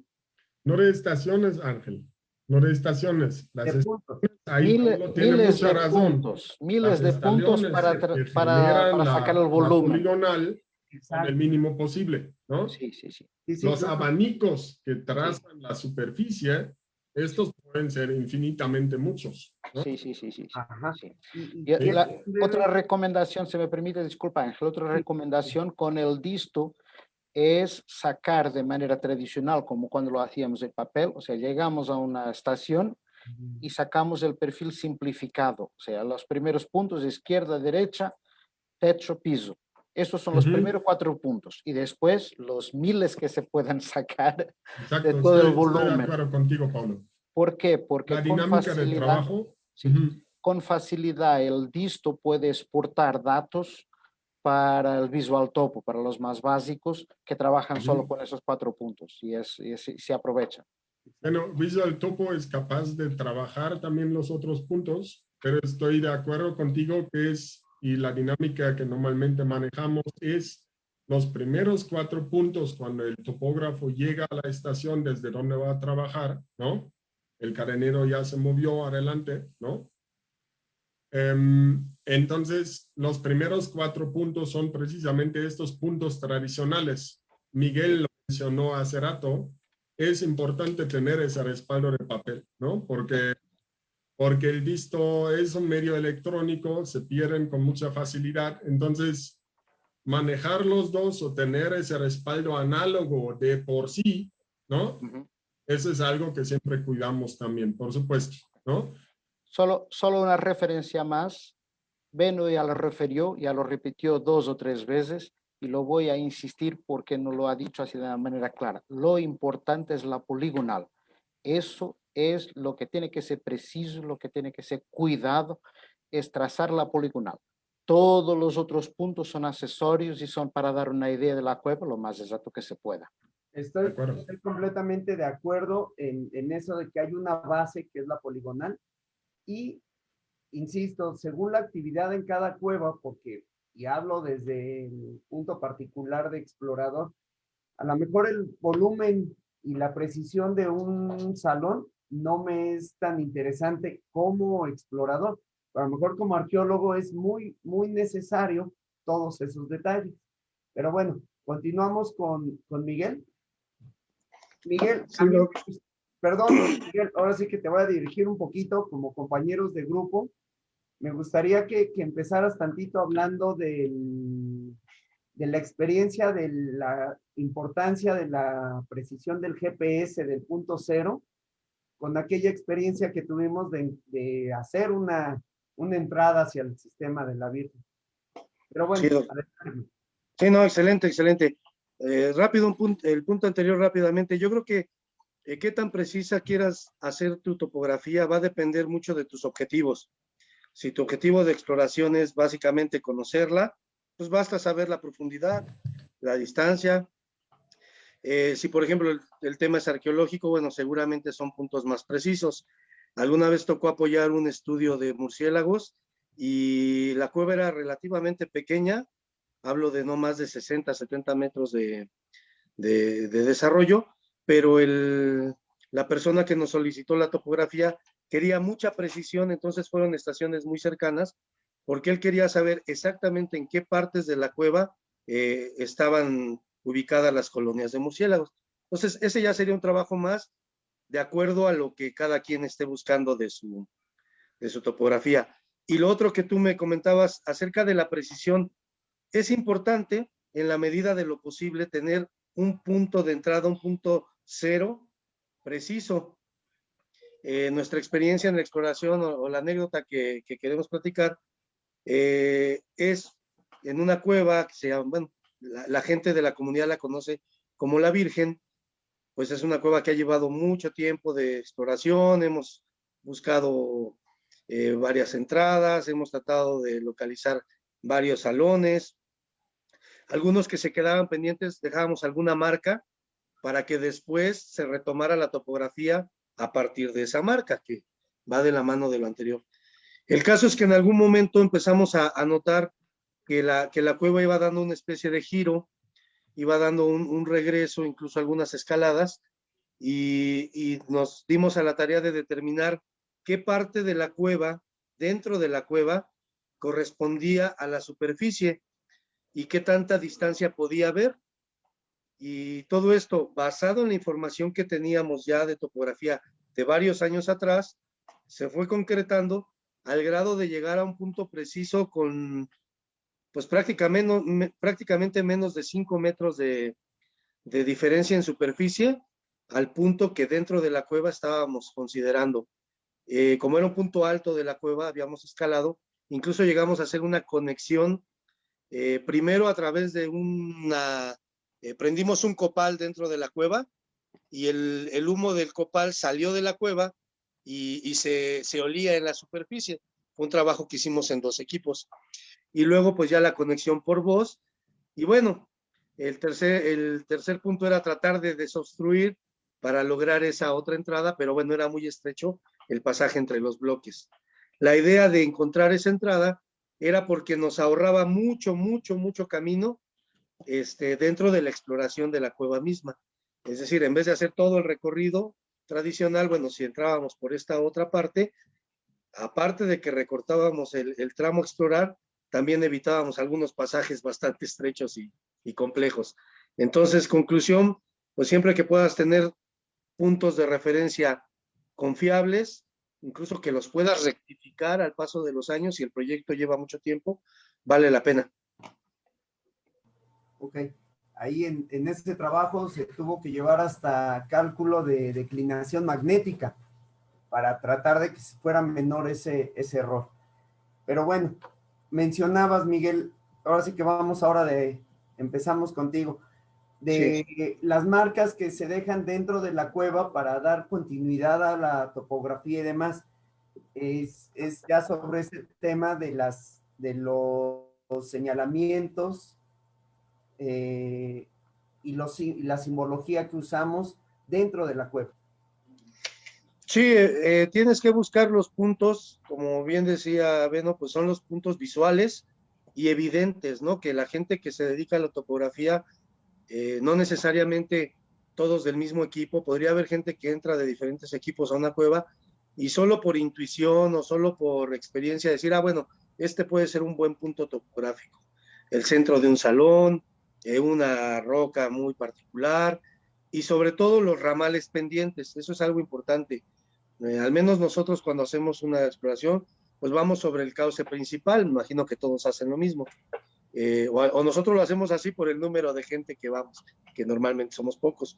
No de estaciones, Ángel, no de estaciones. Las De puntos. ahí Pablo tiene Miles mucha de razón. puntos, miles Las de puntos estaciones que generan para sacar el la volumen. poligonal con Exacto. el mínimo posible, ¿no? Sí, sí, sí. Sí, sí, Los claro. abanicos que trazan la superficie, estos pueden ser infinitamente muchos, ¿no? Sí, sí, sí, sí, sí. Ajá. Sí. Y Y otra debe- recomendación, se me permite, disculpa Ángel, otra recomendación con el disto es sacar de manera tradicional, como cuando lo hacíamos el papel, o sea, llegamos a una estación y sacamos el perfil simplificado, o sea, los primeros puntos, izquierda, derecha, techo, piso. Estos son los primeros 4 puntos y después los miles que se puedan sacar de Exacto, todo el estoy de volumen. acuerdo contigo, Pablo. ¿Por qué? Porque La con dinámica del facilidad, trabajo. sí, con facilidad el disto puede exportar datos para el Visual Topo, para los más básicos que trabajan solo con esos 4 puntos y se aprovecha. Bueno, Visual Topo es capaz de trabajar también los otros puntos, pero estoy de acuerdo contigo que y la dinámica que normalmente manejamos es los primeros 4 puntos cuando el topógrafo llega a la estación desde donde va a trabajar, ¿no? El carenero ya se movió adelante, ¿no? Entonces, los primeros 4 puntos son precisamente estos puntos tradicionales. Miguel lo mencionó hace rato, es importante tener ese respaldo de papel, ¿no? Porque el visto es un medio electrónico, se pierden con mucha facilidad, entonces manejar los dos o tener ese respaldo análogo de por sí, ¿no? Eso es algo que siempre cuidamos también, por supuesto, ¿no? Solo una referencia más. Beno ya lo refirió, ya lo repitió 2 o 3 veces y lo voy a insistir porque no lo ha dicho así de una manera clara. Lo importante es la poligonal. Eso es lo que tiene que ser preciso, lo que tiene que ser cuidado, es trazar la poligonal. Todos los otros puntos son accesorios y son para dar una idea de la cueva lo más exacto que se pueda. Estoy completamente de acuerdo en eso de que hay una base que es la poligonal y, insisto, según la actividad en cada cueva, porque, y hablo desde el punto particular de explorador, a lo mejor el volumen y la precisión de un salón no me es tan interesante como explorador. A lo mejor como arqueólogo es muy, muy necesario todos esos detalles. Pero bueno, continuamos con Miguel. Miguel, Sí, perdón, Miguel, ahora sí que te voy a dirigir un poquito como compañeros de grupo. Me gustaría que empezaras tantito hablando de la experiencia, de la importancia de la precisión del GPS del punto cero, con aquella experiencia que tuvimos de hacer una entrada hacia el sistema de la Virgen. Pero bueno, sí, adelante. Sí, no, excelente, excelente. Rápido, el punto anterior rápidamente. Yo creo que qué tan precisa quieras hacer tu topografía va a depender mucho de tus objetivos. Si tu objetivo de exploración es básicamente conocerla, pues basta saber la profundidad, la distancia. Si, por ejemplo, el tema es arqueológico, bueno, seguramente son puntos más precisos. Alguna vez tocó apoyar un estudio de murciélagos y la cueva era relativamente pequeña, hablo de no más de 60, 70 metros de desarrollo, pero la persona que nos solicitó la topografía quería mucha precisión, entonces fueron estaciones muy cercanas, porque él quería saber exactamente en qué partes de la cueva estaban ubicadas las colonias de murciélagos. Entonces, ese ya sería un trabajo más de acuerdo a lo que cada quien esté buscando de su topografía. Y lo otro que tú me comentabas acerca de la precisión, es importante en la medida de lo posible tener un punto de entrada, un punto cero preciso. Nuestra experiencia en la exploración o la anécdota que queremos platicar es en una cueva que se llama, bueno, la gente de la comunidad la conoce como La Virgen, pues es una cueva que ha llevado mucho tiempo de exploración, hemos buscado varias entradas, hemos tratado de localizar varios salones, algunos que se quedaban pendientes dejábamos alguna marca para que después se retomara la topografía a partir de esa marca que va de la mano de lo anterior. El caso es que en algún momento empezamos a notar que la cueva iba dando una especie de giro, iba dando un regreso, incluso algunas escaladas, y nos dimos a la tarea de determinar qué parte de la cueva, dentro de la cueva, correspondía a la superficie y qué tanta distancia podía haber. Y todo esto basado en la información que teníamos ya de topografía de varios años atrás, se fue concretando al grado de llegar a un punto preciso con pues prácticamente menos de 5 metros de diferencia en superficie al punto que dentro de la cueva estábamos considerando. Como era un punto alto de la cueva, habíamos escalado, incluso llegamos a hacer una conexión, primero a través de prendimos un copal dentro de la cueva y el humo del copal salió de la cueva y se olía en la superficie. Fue un trabajo que hicimos en 2 equipos. Y luego pues ya la conexión por voz. Y bueno, el tercer punto era tratar de desobstruir para lograr esa otra entrada, pero bueno, era muy estrecho el pasaje entre los bloques. La idea de encontrar esa entrada era porque nos ahorraba mucho camino dentro de la exploración de la cueva misma. Es decir, en vez de hacer todo el recorrido tradicional, bueno, si entrábamos por esta otra parte, aparte de que recortábamos el tramo a explorar, también evitábamos algunos pasajes bastante estrechos y complejos. Entonces, conclusión, pues siempre que puedas tener puntos de referencia confiables, incluso que los puedas rectificar al paso de los años, si el proyecto lleva mucho tiempo, vale la pena. Ok. Ahí en este trabajo se tuvo que llevar hasta cálculo de declinación magnética para tratar de que fuera menor ese error. Pero bueno, mencionabas, Miguel, ahora sí que empezamos contigo, de Sí. las marcas que se dejan dentro de la cueva para dar continuidad a la topografía y demás. Es ya sobre ese tema de los señalamientos y la simbología que usamos dentro de la cueva. Sí, tienes que buscar los puntos, como bien decía Beno, pues son los puntos visuales y evidentes, ¿no? Que la gente que se dedica a la topografía, no necesariamente todos del mismo equipo, podría haber gente que entra de diferentes equipos a una cueva y solo por intuición o solo por experiencia decir, bueno, este puede ser un buen punto topográfico. El centro de un salón, una roca muy particular y sobre todo los ramales pendientes, eso es algo importante. Al menos nosotros cuando hacemos una exploración, pues vamos sobre el cauce principal, me imagino que todos hacen lo mismo. O nosotros lo hacemos así por el número de gente que vamos, que normalmente somos pocos.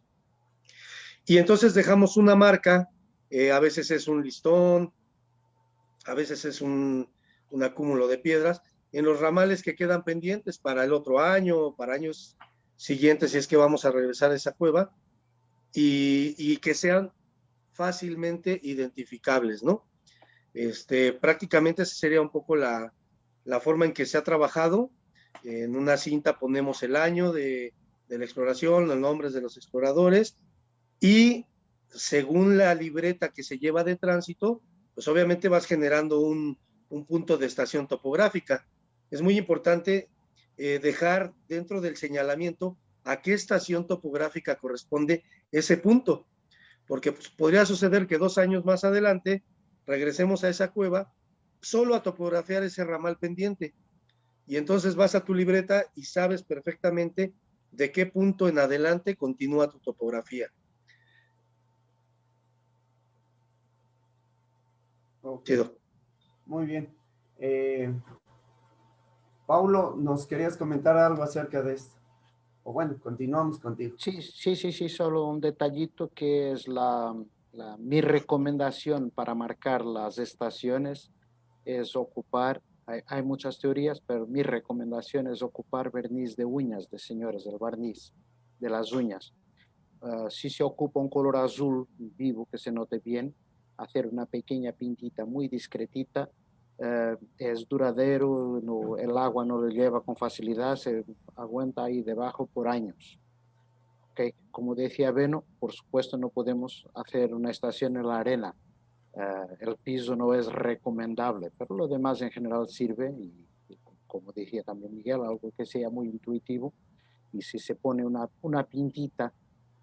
Y entonces dejamos una marca, a veces es un listón, a veces es un acúmulo de piedras, en los ramales que quedan pendientes para el otro año, para años siguientes, si es que vamos a regresar a esa cueva, y que sean fácilmente identificables, ¿no? Prácticamente esa sería un poco la forma en que se ha trabajado. En una cinta ponemos el año de la exploración, los nombres de los exploradores y según la libreta que se lleva de tránsito, pues obviamente vas generando un punto de estación topográfica. Es muy importante dejar dentro del señalamiento a qué estación topográfica corresponde ese punto, porque pues, podría suceder que 2 años más adelante regresemos a esa cueva solo a topografiar ese ramal pendiente. Y entonces vas a tu libreta y sabes perfectamente de qué punto en adelante continúa tu topografía. Okay. Chido. Muy bien. Paulo, ¿nos querías comentar algo acerca de esto? O bueno, continuamos contigo. Sí, solo un detallito que es mi recomendación para marcar las estaciones es ocupar, hay muchas teorías, pero mi recomendación es ocupar verniz de uñas, de señores, el barniz de las uñas. Si se ocupa un color azul vivo que se note bien, hacer una pequeña pintita muy discretita, es duradero, el agua no lo lleva con facilidad, se aguanta ahí debajo por años. Okay. Como decía Beno, por supuesto no podemos hacer una estación en la arena. El piso no es recomendable, pero lo demás en general sirve y como decía también Miguel, algo que sea muy intuitivo. Y si se pone una pintita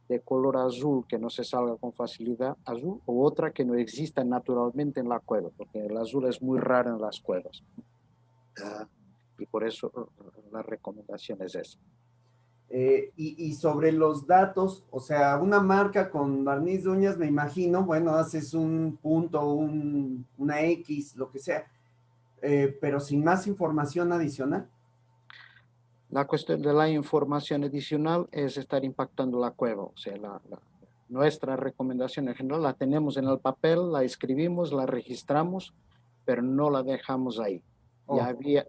de color azul que no se salga con facilidad, azul, o otra que no exista naturalmente en la cueva, porque el azul es muy raro en las cuevas. Y por eso la recomendación es esa. Y sobre los datos, o sea, una marca con barniz de uñas, me imagino, bueno, haces un punto, una X, lo que sea, pero sin más información adicional. La cuestión de la información adicional es estar impactando la cueva, o sea, nuestra recomendación en general la tenemos en el papel, la escribimos, la registramos, pero no la dejamos ahí. Oh.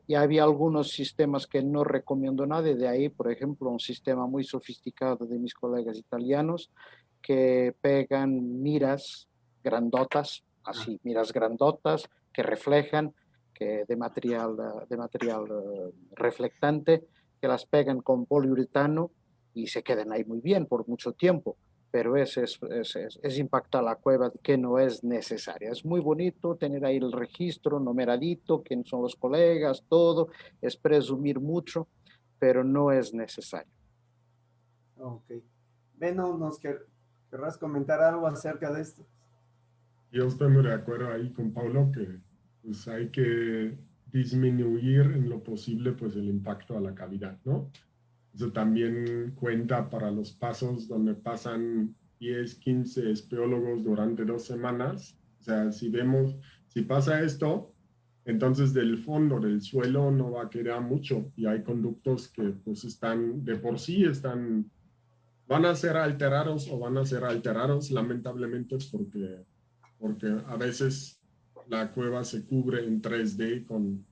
Ya había algunos sistemas que no recomiendo nada, de ahí, por ejemplo, un sistema muy sofisticado de mis colegas italianos que pegan miras grandotas, así, miras grandotas que reflejan, que de material reflectante, que las pegan con poliuretano y se quedan ahí muy bien por mucho tiempo. Pero es impactar la cueva que no es necesaria. Es muy bonito tener ahí el registro numeradito, quién son los colegas, todo, es presumir mucho, pero no es necesario. Ok. Beno, ¿querrás comentar algo acerca de esto? Yo estoy muy de acuerdo ahí con Paulo que pues hay que disminuir en lo posible pues el impacto a la cavidad, ¿no? Eso también cuenta para los pasos donde pasan 10, 15 espeólogos durante 2 semanas. O sea, si pasa esto, entonces del fondo del suelo no va a quedar mucho y hay conductos que pues de por sí van a ser alterados lamentablemente porque a veces la cueva se cubre en 3D con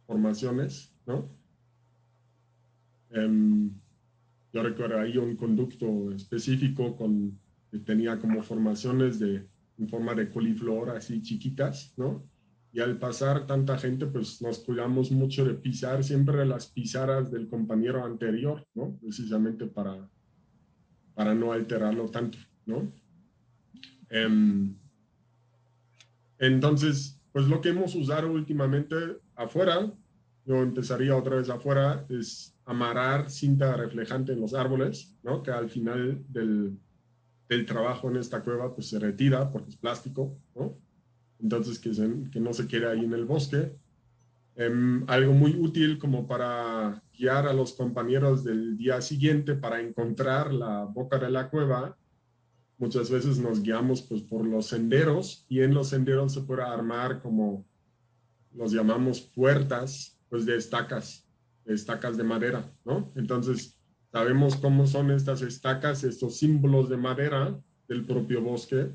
formaciones, ¿no? Yo recuerdo ahí un conducto específico que tenía como formaciones en forma de coliflor, así chiquitas, ¿no? Y al pasar tanta gente, pues nos cuidamos mucho de pisar siempre las pisadas del compañero anterior, ¿no? Precisamente para no alterarlo tanto, ¿no? Entonces, pues lo que hemos usado últimamente afuera, yo empezaría otra vez afuera, es amarrar cinta reflejante en los árboles, ¿no? Que al final del trabajo en esta cueva pues se retira porque es plástico, ¿no? Entonces que no se quede ahí en el bosque. Algo muy útil como para guiar a los compañeros del día siguiente para encontrar la boca de la cueva. Muchas veces nos guiamos pues por los senderos y en los senderos se puede armar como los llamamos puertas pues de estacas de madera, ¿no? Entonces sabemos cómo son estas estacas, estos símbolos de madera del propio bosque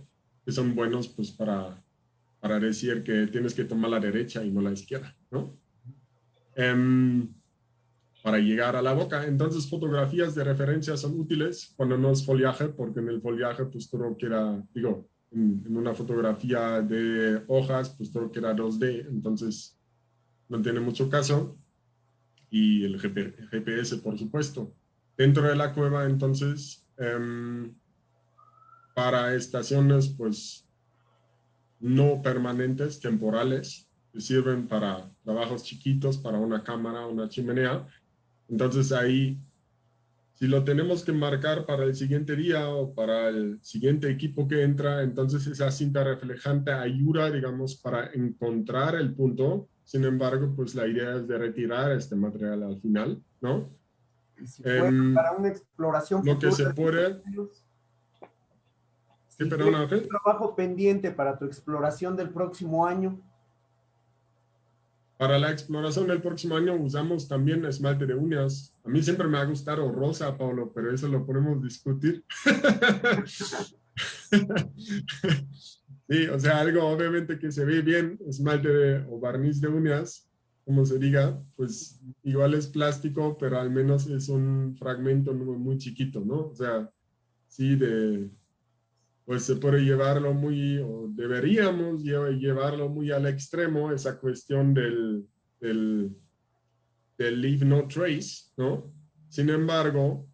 que son buenos pues para decir que tienes que tomar la derecha y no la izquierda, ¿no? Para llegar a la boca. Entonces, fotografías de referencia son útiles cuando no es follaje, porque en el follaje, pues todo queda, en una fotografía de hojas, pues todo queda 2D, entonces no tiene mucho caso. Y el GPS, por supuesto. Dentro de la cueva, entonces, para estaciones, pues, no permanentes, temporales, que sirven para trabajos chiquitos, para una cámara, una chimenea. Entonces ahí, si lo tenemos que marcar para el siguiente día o para el siguiente equipo que entra, entonces esa cinta reflejante ayuda, digamos, para encontrar el punto. Sin embargo, pues la idea es de retirar este material al final, ¿no? Y si fuera para una exploración lo futura, que se puede... Si fuera un trabajo pendiente para tu exploración del próximo año. Para la exploración del próximo año usamos también esmalte de uñas. A mí siempre me ha gustado rosa, Pablo, pero eso lo podemos discutir. Sí, o sea, algo obviamente que se ve bien, o barniz de uñas, como se diga, pues igual es plástico, pero al menos es un fragmento muy chiquito, ¿no? O sea, sí, pues se puede llevarlo o deberíamos llevarlo muy al extremo, esa cuestión del leave no trace, ¿no? Sin embargo,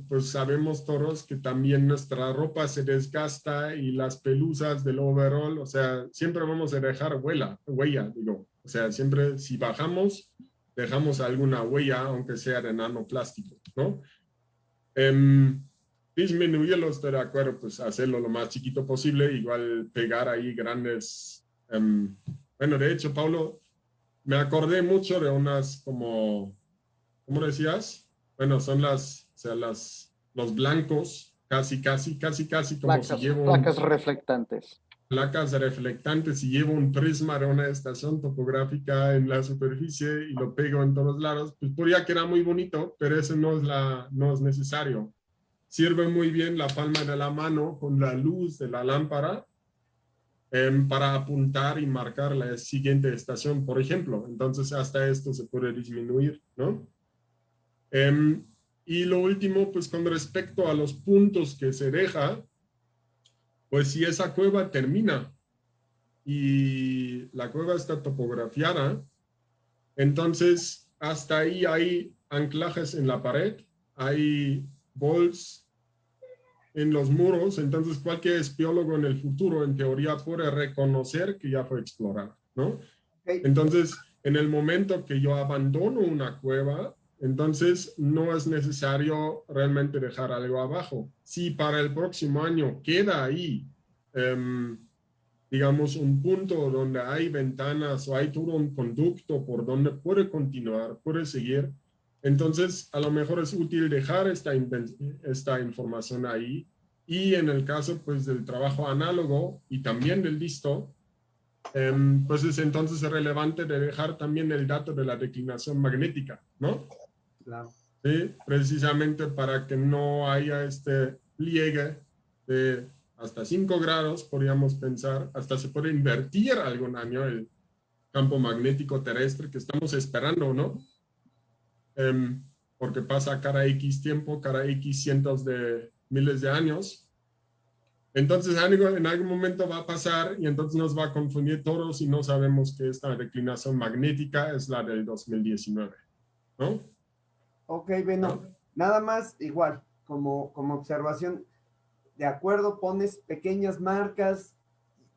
pues sabemos todos que también nuestra ropa se desgasta y las pelusas del overall, o sea, siempre vamos a dejar huella, digo. O sea, siempre si bajamos, dejamos alguna huella, aunque sea de nanoplástico, ¿no? Disminuirlo, estoy de acuerdo, pues hacerlo lo más chiquito posible, igual pegar ahí grandes. Bueno, de hecho, Paulo, me acordé mucho de unas como, ¿cómo decías? Bueno, son o sea, los blancos, casi como si llevo placas reflectantes. placas reflectantes y llevo un prisma de una estación topográfica en la superficie y lo pego en todos lados, pues podría quedar muy bonito, pero eso no es necesario. Sirve muy bien la palma de la mano con la luz de la lámpara para apuntar y marcar la siguiente estación, por ejemplo. Entonces, hasta esto se puede disminuir, ¿no? Y lo último, pues con respecto a los puntos que se deja, pues si esa cueva termina y la cueva está topografiada, entonces hasta ahí hay anclajes en la pared, hay bolts en los muros, entonces cualquier espeólogo en el futuro en teoría puede reconocer que ya fue explorada, ¿no? Okay. Entonces, en el momento que yo abandono una cueva, entonces no es necesario realmente dejar algo abajo. Si para el próximo año queda ahí, digamos, un punto donde hay ventanas o hay todo un conducto por donde puede continuar, puede seguir, entonces a lo mejor es útil dejar esta información ahí, y en el caso pues del trabajo análogo y también del listo, pues es entonces relevante de dejar también el dato de la declinación magnética, ¿no? Claro. Sí, precisamente para que no haya este pliegue de hasta 5 grados, podríamos pensar, hasta se puede invertir algún año el campo magnético terrestre que estamos esperando, ¿no? Porque pasa cada X tiempo, cada X cientos de miles de años. Entonces en algún momento va a pasar y entonces nos va a confundir todos y no sabemos que esta declinación magnética es la del 2019, ¿no? Ok, Beno, nada más igual, como observación, de acuerdo, pones pequeñas marcas,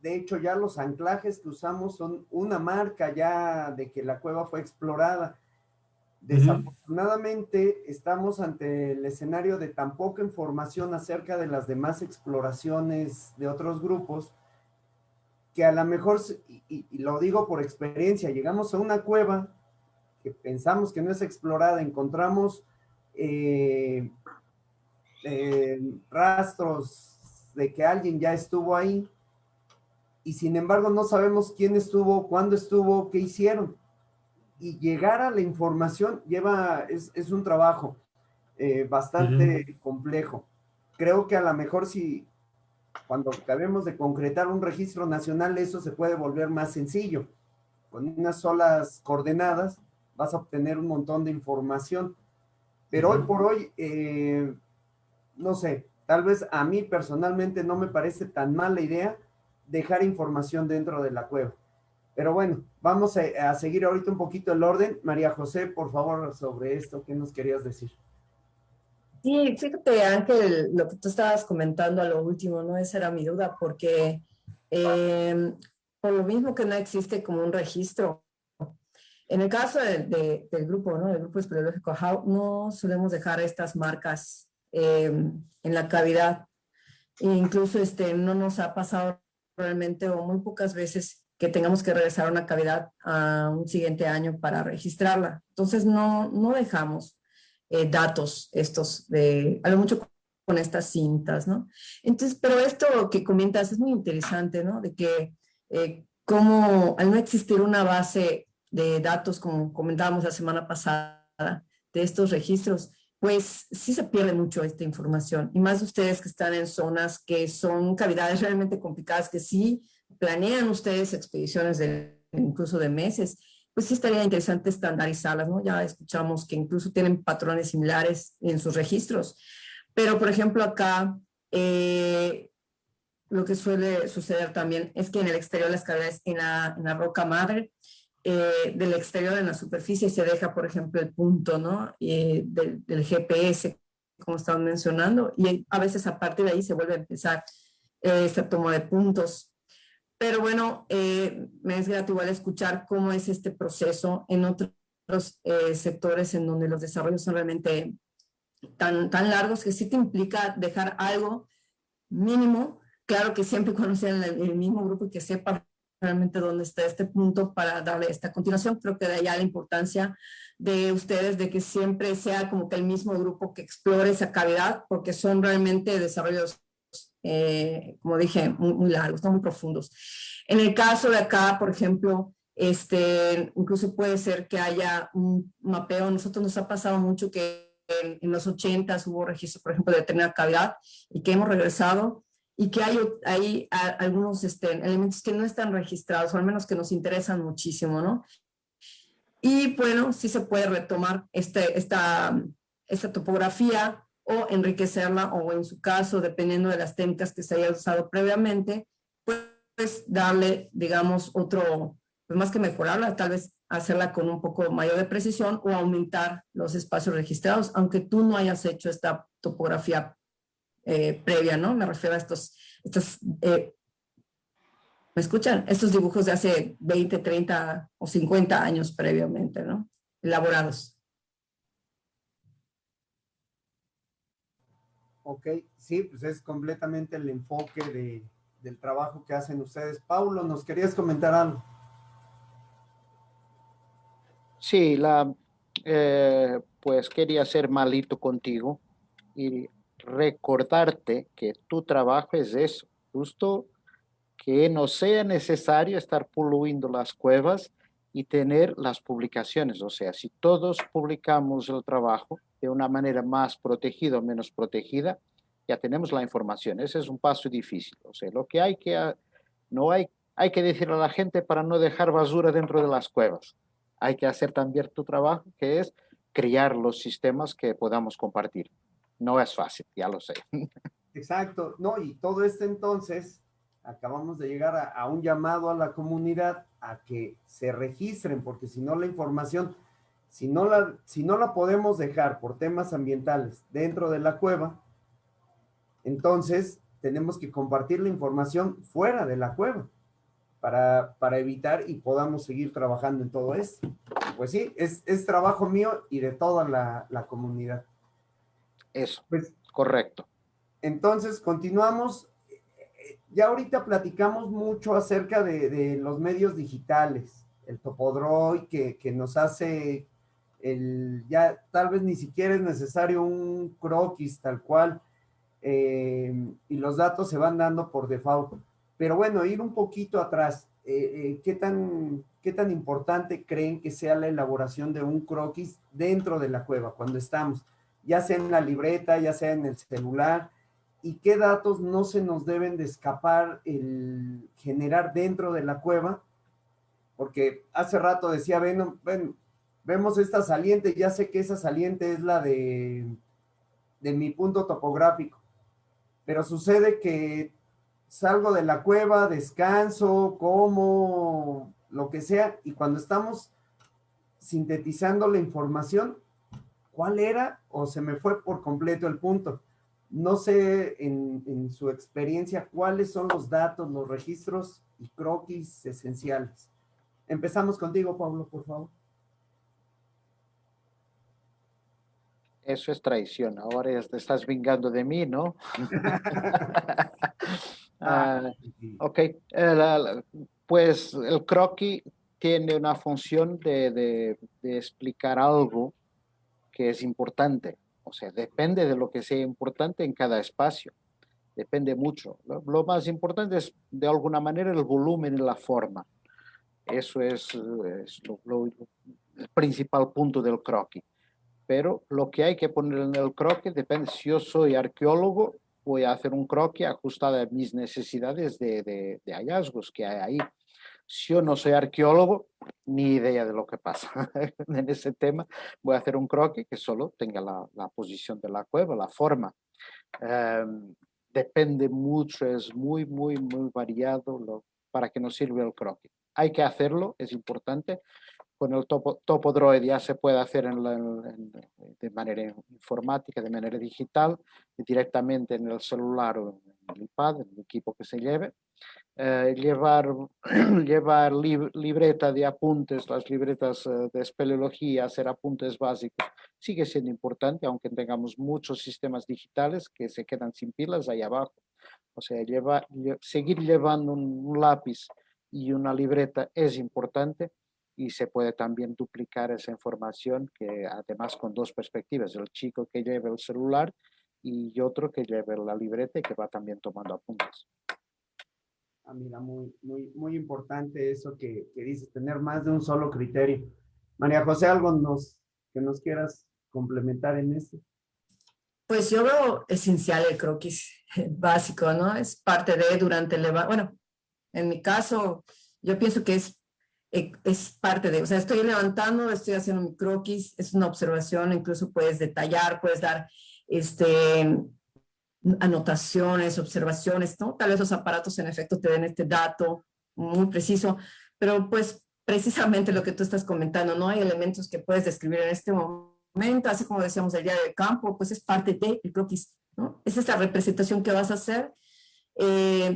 de hecho ya los anclajes que usamos son una marca ya de que la cueva fue explorada. Desafortunadamente estamos ante el escenario de tan poca información acerca de las demás exploraciones de otros grupos, que a lo mejor, y lo digo por experiencia, llegamos a una cueva que pensamos que no es explorada, encontramos rastros de que alguien ya estuvo ahí, y sin embargo no sabemos quién estuvo, cuándo estuvo, qué hicieron. Y llegar a la información es un trabajo bastante complejo. Creo que a lo mejor si cuando acabemos de concretar un registro nacional, eso se puede volver más sencillo. Con unas solas coordenadas vas a obtener un montón de información. Pero hoy por hoy, no sé, tal vez a mí personalmente no me parece tan mala idea dejar información dentro de la cueva. Pero bueno, vamos a seguir ahorita un poquito el orden. María José, por favor, sobre esto, ¿qué nos querías decir? Sí, fíjate, Ángel, lo que tú estabas comentando a lo último, ¿no? Esa era mi duda, porque por lo mismo que no existe como un registro. En el caso del grupo, ¿no? Del grupo espeleológico HAU, no solemos dejar estas marcas en la cavidad. E incluso no nos ha pasado realmente, o muy pocas veces, que tengamos que regresar a una cavidad a un siguiente año para registrarla. Entonces no dejamos datos estos a lo mucho con estas cintas, ¿no? Entonces, pero esto que comentas es muy interesante, ¿no? De que como al no existir una base de datos, como comentábamos la semana pasada, de estos registros, pues sí se pierde mucho esta información. Y más ustedes que están en zonas que son cavidades realmente complicadas, que sí planean ustedes expediciones incluso de meses, pues sí estaría interesante estandarizarlas, ¿no? Ya escuchamos que incluso tienen patrones similares en sus registros. Pero, por ejemplo, acá lo que suele suceder también es que en el exterior las cavidades en la roca madre, del exterior en la superficie se deja, por ejemplo, el punto, ¿no? Del GPS, como estaban mencionando, y a veces a partir de ahí se vuelve a empezar esta toma de puntos. Pero bueno, me es grato igual escuchar cómo es este proceso en otros sectores en donde los desarrollos son realmente tan largos que sí te implica dejar algo mínimo, claro que siempre y cuando sea el mismo grupo y que sepa realmente dónde está este punto para darle esta continuación. Creo que de allá la importancia de ustedes de que siempre sea como que el mismo grupo que explore esa cavidad, porque son realmente desarrollos, como dije, muy largos, no muy profundos. En el caso de acá, por ejemplo, incluso puede ser que haya un mapeo. A nosotros nos ha pasado mucho que en los 80s hubo registro, por ejemplo, de determinada cavidad y que hemos regresado y que hay algunos elementos que no están registrados, o al menos que nos interesan muchísimo, ¿no? Y bueno, sí se puede retomar esta topografía o enriquecerla, o en su caso, dependiendo de las técnicas que se haya usado previamente, pues darle, digamos, otro, pues más que mejorarla, tal vez hacerla con un poco mayor de precisión o aumentar los espacios registrados, aunque tú no hayas hecho esta topografía previa, ¿no? Me refiero a ¿me escuchan? Estos dibujos de hace 20, 30 o 50 años previamente, ¿no? Elaborados. Ok, sí, pues es completamente el enfoque del trabajo que hacen ustedes. Paulo, ¿nos querías comentar algo? Sí, pues quería ser malito contigo y recordarte que tu trabajo es eso, justo que no sea necesario estar poluindo las cuevas y tener las publicaciones. O sea, si todos publicamos el trabajo de una manera más protegida o menos protegida, ya tenemos la información. Ese es un paso difícil. O sea, lo que no hay que decir a la gente para no dejar basura dentro de las cuevas. Hay que hacer también tu trabajo, que es crear los sistemas que podamos compartir. No es fácil, ya lo sé. Exacto, no, y todo esto entonces, acabamos de llegar a un llamado a la comunidad a que se registren, porque si no la información, si no la podemos dejar por temas ambientales dentro de la cueva, entonces tenemos que compartir la información fuera de la cueva para evitar y podamos seguir trabajando en todo esto. Pues sí, es trabajo mío y de toda la comunidad. Eso, Pues correcto. entonces, continuamos. Ya ahorita platicamos mucho acerca de los medios digitales, el Topodroid que nos hace ya tal vez ni siquiera es necesario un croquis tal cual, y los datos se van dando por default. Pero bueno, ir un poquito atrás, ¿qué tan importante creen que sea la elaboración de un croquis dentro de la cueva cuando estamos, ya sea en la libreta, ya sea en el celular? ¿Y qué datos no se nos deben de escapar el generar dentro de la cueva? Porque hace rato decía, bueno, vemos esta saliente, ya sé que esa saliente es la de mi punto topográfico, pero sucede que salgo de la cueva, descanso, como, lo que sea, y cuando estamos sintetizando la información, ¿cuál era o se me fue por completo el punto? No sé en su experiencia cuáles son los datos, los registros y croquis esenciales. Empezamos contigo, Pablo, por favor. Eso es traición. Ahora ya te estás vengando de mí, ¿no? Ah, Sí. ok. Pues el croquis tiene una función de explicar algo que es importante. O sea, depende de lo que sea importante en cada espacio. Depende mucho. Lo más importante es, de alguna manera, el volumen y la forma. Eso es el principal punto del croquis. Pero lo que hay que poner en el croquis depende. Si yo soy arqueólogo, voy a hacer un croquis ajustado a mis necesidades de hallazgos que hay ahí. Si yo no soy arqueólogo, ni idea de lo que pasa en ese tema, voy a hacer un croquis que solo tenga la posición de la cueva, la forma. Depende mucho, es muy variado para que nos sirva el croquis. Hay que hacerlo, es importante. Con el Topodroid ya se puede hacer de manera informática, de manera digital, directamente en el celular o en el iPad, en el equipo que se lleve. Llevar libreta de apuntes, las libretas de espeleología, hacer apuntes básicos, sigue siendo importante, aunque tengamos muchos sistemas digitales que se quedan sin pilas ahí abajo. O sea, seguir llevando un lápiz y una libreta es importante, y se puede también duplicar esa información, que además con dos perspectivas, el chico que lleve el celular y otro que lleve la libreta y que va también tomando apuntes. Mira, muy importante eso que dices, tener más de un solo criterio. María José, algo que nos quieras complementar en esto. Pues yo veo esencial el croquis básico, ¿no? Es parte de durante el bueno, en mi caso, yo pienso que es parte de, o sea, estoy levantando, estoy haciendo mi croquis, es una observación, incluso puedes detallar, puedes dar anotaciones, observaciones, ¿no? Tal vez los aparatos en efecto te den este dato muy preciso, pero pues precisamente lo que tú estás comentando, ¿no? Hay elementos que puedes describir en este momento, así como decíamos el día del campo, pues es parte del croquis, ¿no? Es esta representación que vas a hacer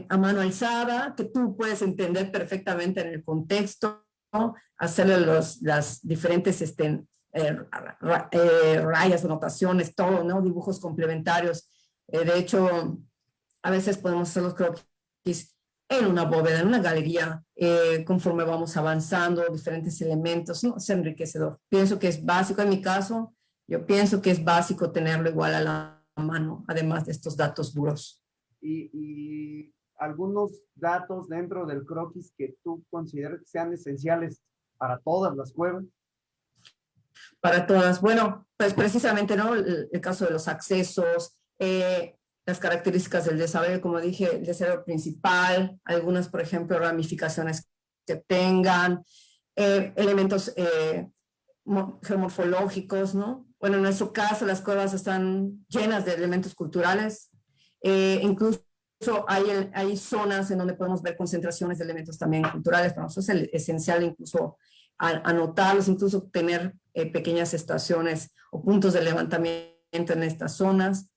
a mano alzada, que tú puedes entender perfectamente en el contexto, ¿no? Hacerle las diferentes rayas, anotaciones, todo, ¿no? Dibujos complementarios. De hecho, a veces podemos hacer los croquis en una bóveda, en una galería, conforme vamos avanzando, diferentes elementos, ¿no? Es enriquecedor. Pienso que es básico, en mi caso, yo pienso que es básico tenerlo igual a la mano, además de estos datos duros. Y algunos datos dentro del croquis que tú consideras que sean esenciales para todas las cuevas. Para todas. Bueno, pues precisamente, ¿no? El caso de los accesos, las características del desarrollo, como dije, el desarrollo principal, algunas, por ejemplo, ramificaciones que tengan, elementos geomorfológicos, ¿no? Bueno, en nuestro caso, las cuevas están llenas de elementos culturales, incluso hay zonas en donde podemos ver concentraciones de elementos también culturales. Para nosotros es esencial incluso anotarlos, incluso tener pequeñas estaciones o puntos de levantamiento en estas zonas.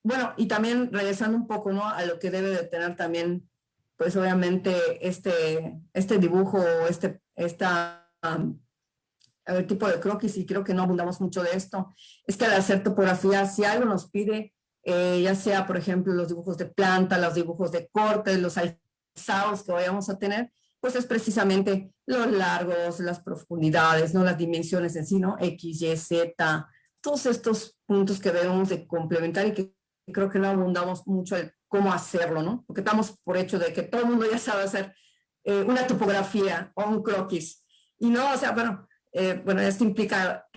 Bueno, y también regresando un poco, ¿no? A lo que debe de tener también, pues obviamente este dibujo o el tipo de croquis, y creo que no abundamos mucho de esto, es que al hacer topografía, si algo nos pide, ya sea, por ejemplo, los dibujos de planta, los dibujos de corte, los alzados que vayamos a tener, pues es precisamente los largos, las profundidades, ¿no? Las dimensiones en sí, ¿no? X, Y, Z, todos estos puntos que debemos de complementar y que creo que no abundamos mucho en cómo hacerlo, ¿no? Porque estamos por hecho de que todo el mundo ya sabe hacer una topografía o un croquis. Y no, o sea, bueno, esto implica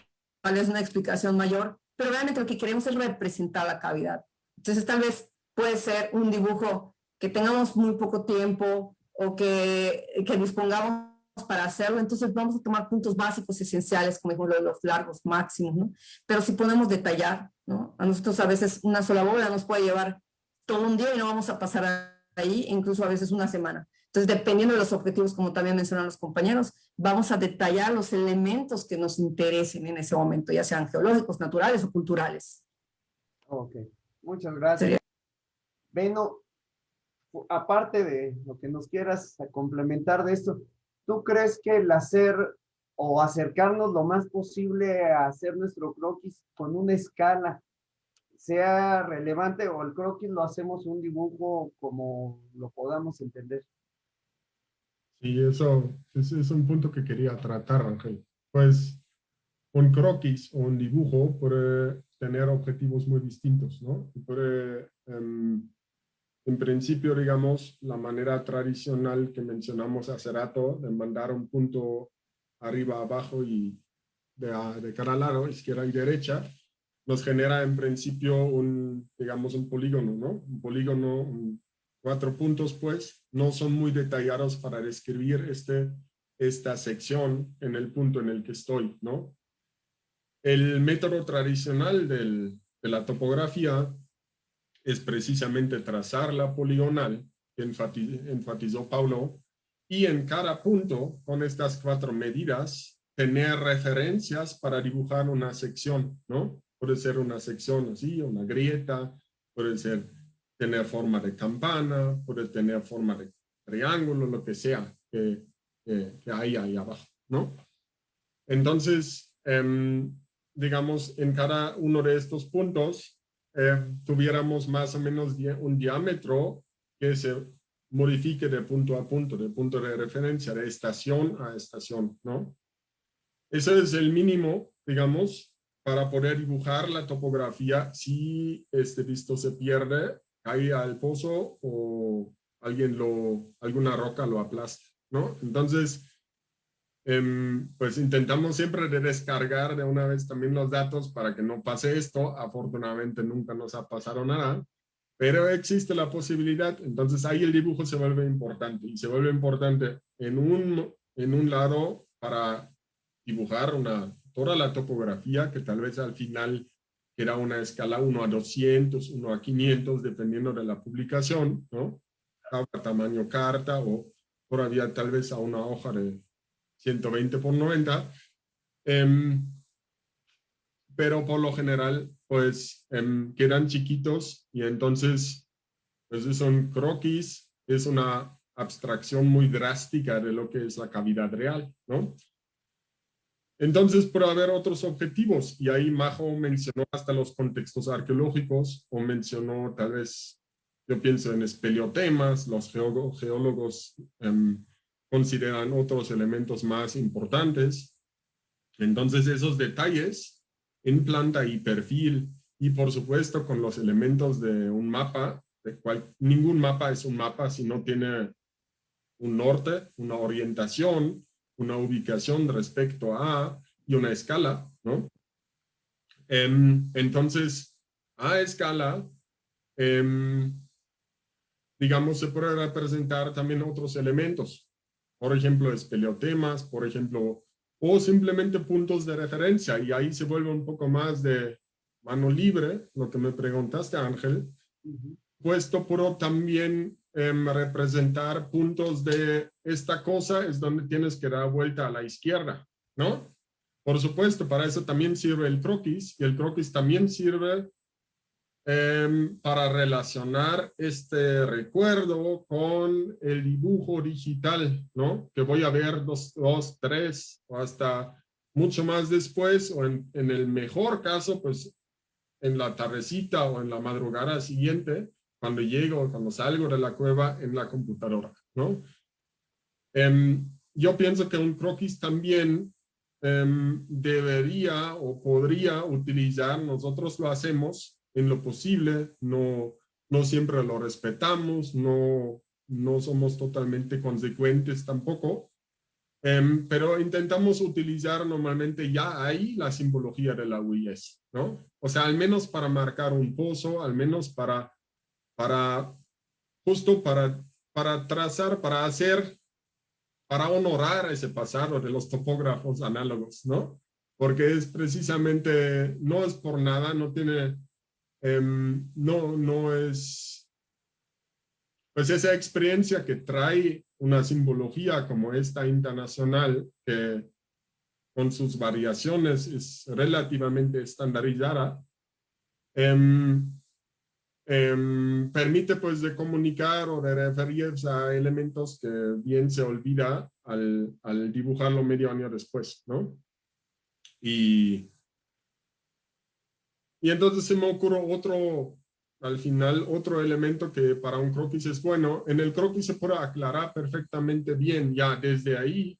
tal vez una explicación mayor, pero realmente lo que queremos es representar la cavidad. Entonces, tal vez puede ser un dibujo que tengamos muy poco tiempo o que dispongamos para hacerlo, entonces vamos a tomar puntos básicos esenciales, como ejemplo los largos máximos, ¿no? Pero si podemos detallar, ¿no? A nosotros a veces una sola bóveda nos puede llevar todo un día y no vamos a pasar ahí, incluso a veces una semana. Entonces, dependiendo de los objetivos, como también mencionan los compañeros, vamos a detallar los elementos que nos interesen en ese momento, ya sean geológicos, naturales o culturales. Ok, muchas gracias. Sería. Beno, aparte de lo que nos quieras complementar de esto, ¿tú crees que el hacer o acercarnos lo más posible a hacer nuestro croquis con una escala sea relevante, o el croquis lo hacemos un dibujo como lo podamos entender? Sí, eso es un punto que quería tratar, Ángel. Pues un croquis o un dibujo puede tener objetivos muy distintos, ¿no? Puede en principio, digamos, la manera tradicional que mencionamos hace rato de mandar un punto arriba, abajo y de cada lado, izquierda y derecha, nos genera en principio digamos, un polígono, ¿no? Un polígono, 4 puntos, pues, no son muy detallados para describir esta sección en el punto en el que estoy, ¿no? El método tradicional de la topografía es precisamente trazar la poligonal que enfatizó Paulo, y en cada punto, con estas 4 medidas, tener referencias para dibujar una sección, ¿no? Puede ser una sección así, una grieta, puede ser tener forma de campana, puede tener forma de triángulo, lo que sea que hay ahí abajo, ¿no? Entonces, digamos, en cada uno de estos puntos tuviéramos más o menos un diámetro que se modifique de punto a punto, de punto de referencia, de estación a estación, ¿no? Ese es el mínimo, digamos, para poder dibujar la topografía si este visto se pierde, cae al pozo o alguna roca lo aplasta, ¿no? Entonces, pues intentamos siempre de descargar de una vez también los datos para que no pase esto. Afortunadamente nunca nos ha pasado nada, pero existe la posibilidad. Entonces ahí el dibujo se vuelve importante, y se vuelve importante en un lado para dibujar toda la topografía, que tal vez al final era una escala 1 a 200, 1 a 500, dependiendo de la publicación, ¿no? A tamaño carta, o todavía tal vez a una hoja de 120 por 90, pero por lo general pues quedan chiquitos, y entonces pues es un croquis, es una abstracción muy drástica de lo que es la cavidad real, ¿no? Entonces puede haber otros objetivos, y ahí Majo mencionó hasta los contextos arqueológicos, o mencionó tal vez, yo pienso en espeleotemas, los geólogos consideran otros elementos más importantes. Entonces esos detalles en planta y perfil, y por supuesto con los elementos de un mapa, ningún mapa es un mapa si no tiene un norte, una orientación, una ubicación respecto a, y una escala, ¿no? Entonces, a escala, digamos, se puede representar también otros elementos, por ejemplo, espeleotemas, por ejemplo, o simplemente puntos de referencia, y ahí se vuelve un poco más de mano libre, lo que me preguntaste, Ángel. Puesto puedo también representar puntos de esta cosa, es donde tienes que dar vuelta a la izquierda, ¿no? Por supuesto, para eso también sirve el croquis, y el croquis también sirve para relacionar este recuerdo con el dibujo digital, ¿no? Que voy a ver 2, 3 o hasta mucho más después, o en el mejor caso, pues en la tardecita o en la madrugada siguiente, cuando llego, cuando salgo de la cueva, en la computadora, ¿no? Yo pienso que un croquis también debería o podría utilizar, nosotros lo hacemos en lo posible, no siempre lo respetamos, no somos totalmente consecuentes tampoco, pero intentamos utilizar normalmente ya ahí la simbología de la UIS, ¿no? O sea, al menos para marcar un pozo, al menos para justo para trazar, para hacer, para honorar ese pasado de los topógrafos análogos, ¿no? Porque es precisamente, no es por nada, no tiene, no es, pues esa experiencia que trae una simbología como esta internacional, que con sus variaciones es relativamente estandarizada, permite pues de comunicar o de referirse a elementos que bien se olvida al dibujarlo medio año después, ¿no? Y entonces se me ocurre al final, otro elemento que para un croquis es bueno. En el croquis se puede aclarar perfectamente bien ya desde ahí.